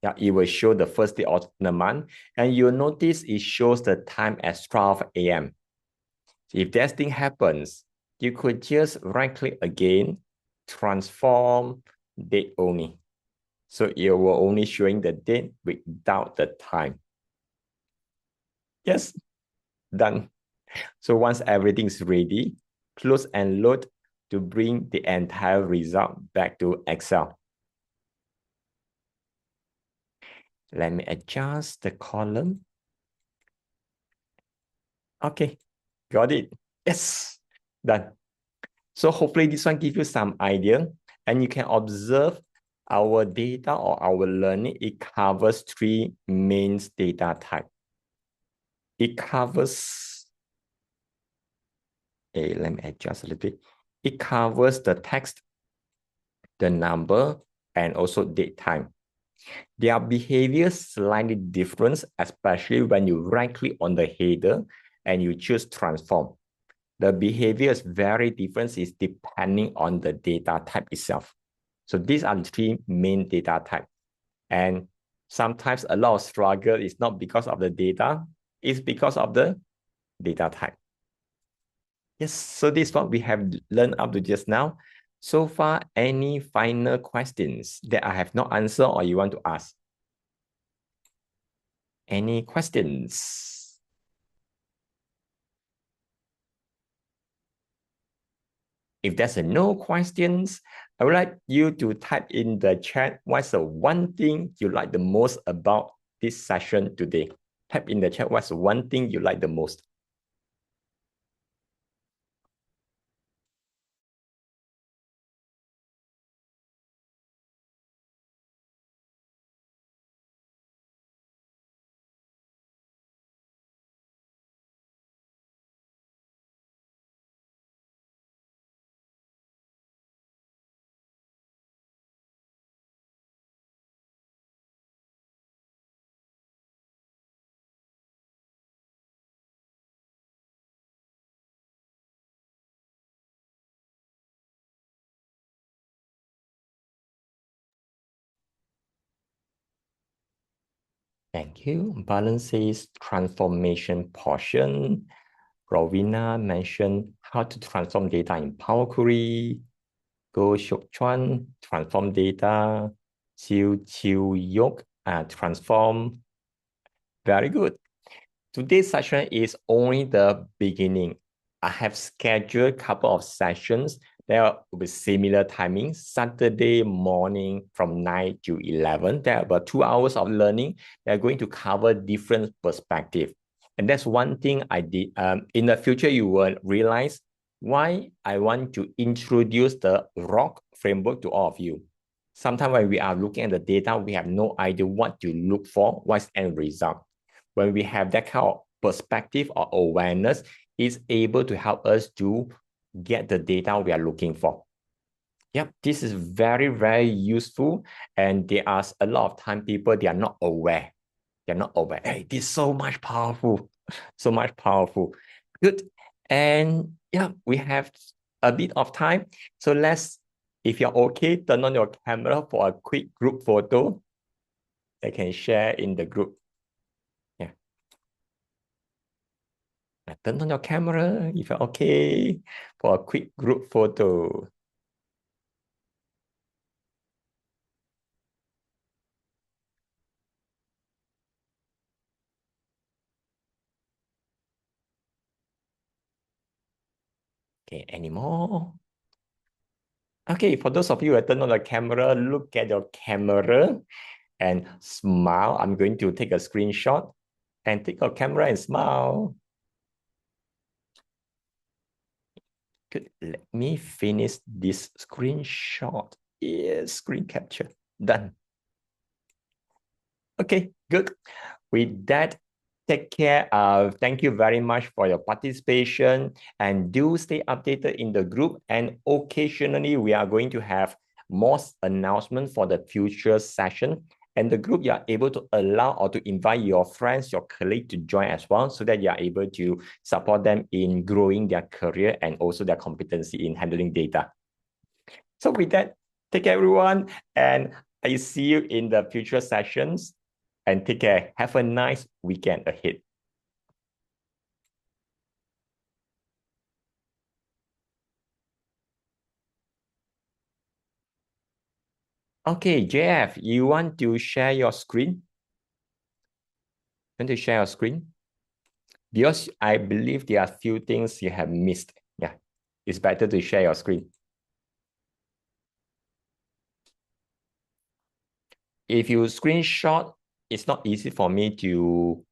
Yeah, it will show the first day of the month. And you'll notice it shows the time as 12 a.m. If that thing happens, you could just right click again, transform date only. So it will only showing the date without the time. Yes, done. So once everything is ready, close and load to bring the entire result back to Excel. Let me adjust the column. Okay, got it. Yes, done. So hopefully this one gives you some idea, and you can observe our data or our learning. It covers three main data type. It covers, let me adjust a little bit. It covers the text, the number, and also date time. Their behavior slightly different, especially when you right click on the header and you choose transform. The behavior is very different, is depending on the data type itself. So these are the three main data types. And sometimes a lot of struggle is not because of the data, it's because of the data type. Yes, so this is what we have learned up to just now. So far, any final questions that I have not answered or you want to ask? Any questions? If there's no questions, I would like you to type in the chat what's the one thing you like the most about this session today. Type in the chat what's the one thing you like the most. Thank you. Balance says transformation portion. Rovina mentioned how to transform data in Power Query. Go Shuk Chuan, transform data. Chiu Chiu Yok, transform. Very good. Today's session is only the beginning. I have scheduled a couple of sessions that will be similar timing. Saturday morning from 9 to 11. There are about 2 hours of learning. They're going to cover different perspectives. And that's one thing I did. In the future, you will realize why I want to introduce the ROC framework to all of you. Sometimes when we are looking at the data, we have no idea what to look for, what's the end result. When we have that kind of perspective or awareness, it's able to help us to get the data we are looking for. Yep, this is very, very useful. And there are a lot of time people, they are not aware. They're not aware. Hey, this is so much powerful. So much powerful. Good. And yeah, we have a bit of time. So let's, if you're okay, turn on your camera for a quick group photo. I can share in the group. Yeah. Turn on your camera if you're okay for a quick group photo. Okay, any more? Okay, for those of you who turn on the camera, look at your camera and smile. I'm going to take a screenshot and take a camera and smile. Good. Let me finish this screenshot. Yes, screen capture. Done. Okay, good. With that, take care. Thank you very much for your participation and do stay updated in the group. And occasionally, we are going to have more announcements for the future session. And the group, you are able to allow or to invite your friends, your colleagues to join as well, so that you are able to support them in growing their career and also their competency in handling data. So with that, take care, everyone. And I see you in the future sessions. And take care. Have a nice weekend ahead. Okay, JF, you want to share your screen? Want to share your screen? Because I believe there are few things you have missed. Yeah, it's better to share your screen. If you screenshot, it's not easy for me to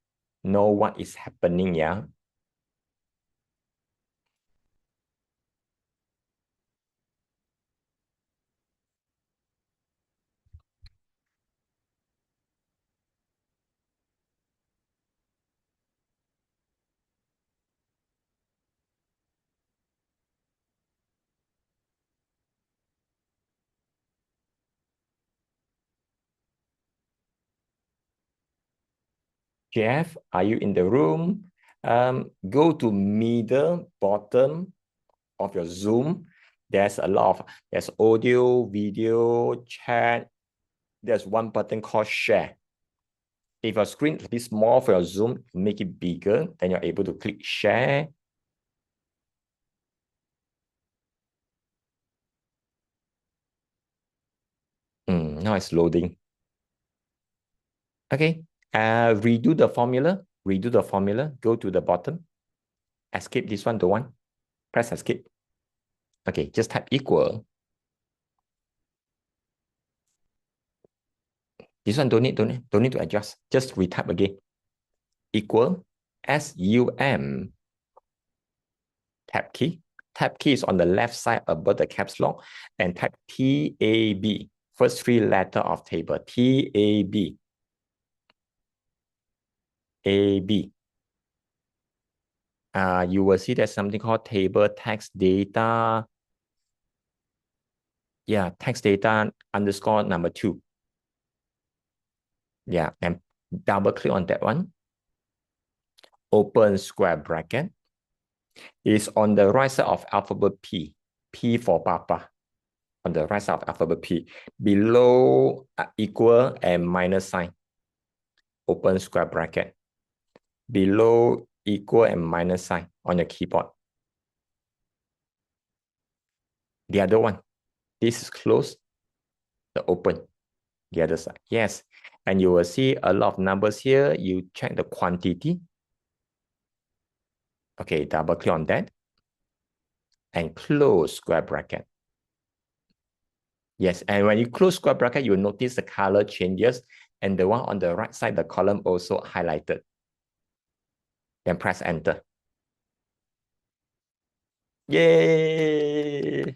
know what is happening, yeah? Jeff, are you in the room? Go to middle bottom of your Zoom. There's a lot of, there's audio, video, chat. There's one button called share. If your screen is a bit small for your Zoom, make it bigger, then you're able to click share. Now it's loading. Okay, redo the formula, go to the bottom, escape this one, the one, press escape. Okay, just type equal. This one don't need to adjust, just retype again. Equal, SUM, tab key. Tab key is on the left side above the caps lock, and type TAB, first three letter of table, TAB. AB. You will see there's something called table text data. Yeah, text data underscore number 2. Yeah, and double click on that one. Open square bracket. It's on the right side of alphabet P. P for Papa. On the right side of alphabet P. Below equal and minus sign. Open square bracket. Below equal and minus sign on your keyboard. The other one. This is closed. The open. The other side. Yes. And you will see a lot of numbers here. You check the quantity. Okay, double click on that. And close square bracket. Yes, and when you close square bracket, you'll notice the color changes. And the one on the right side, the column also highlighted. Then press enter. Yay!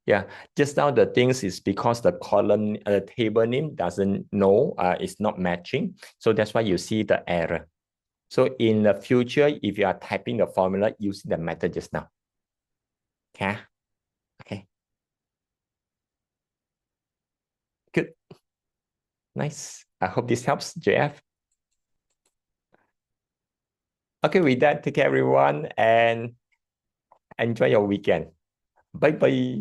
Yeah, just now the things is because the column, table name doesn't know, it's not matching. So that's why you see the error. So in the future, if you are typing the formula, use the method just now. Okay. Okay. Good. Nice. I hope this helps, JF. Okay, with that, take care, everyone, and enjoy your weekend. Bye bye.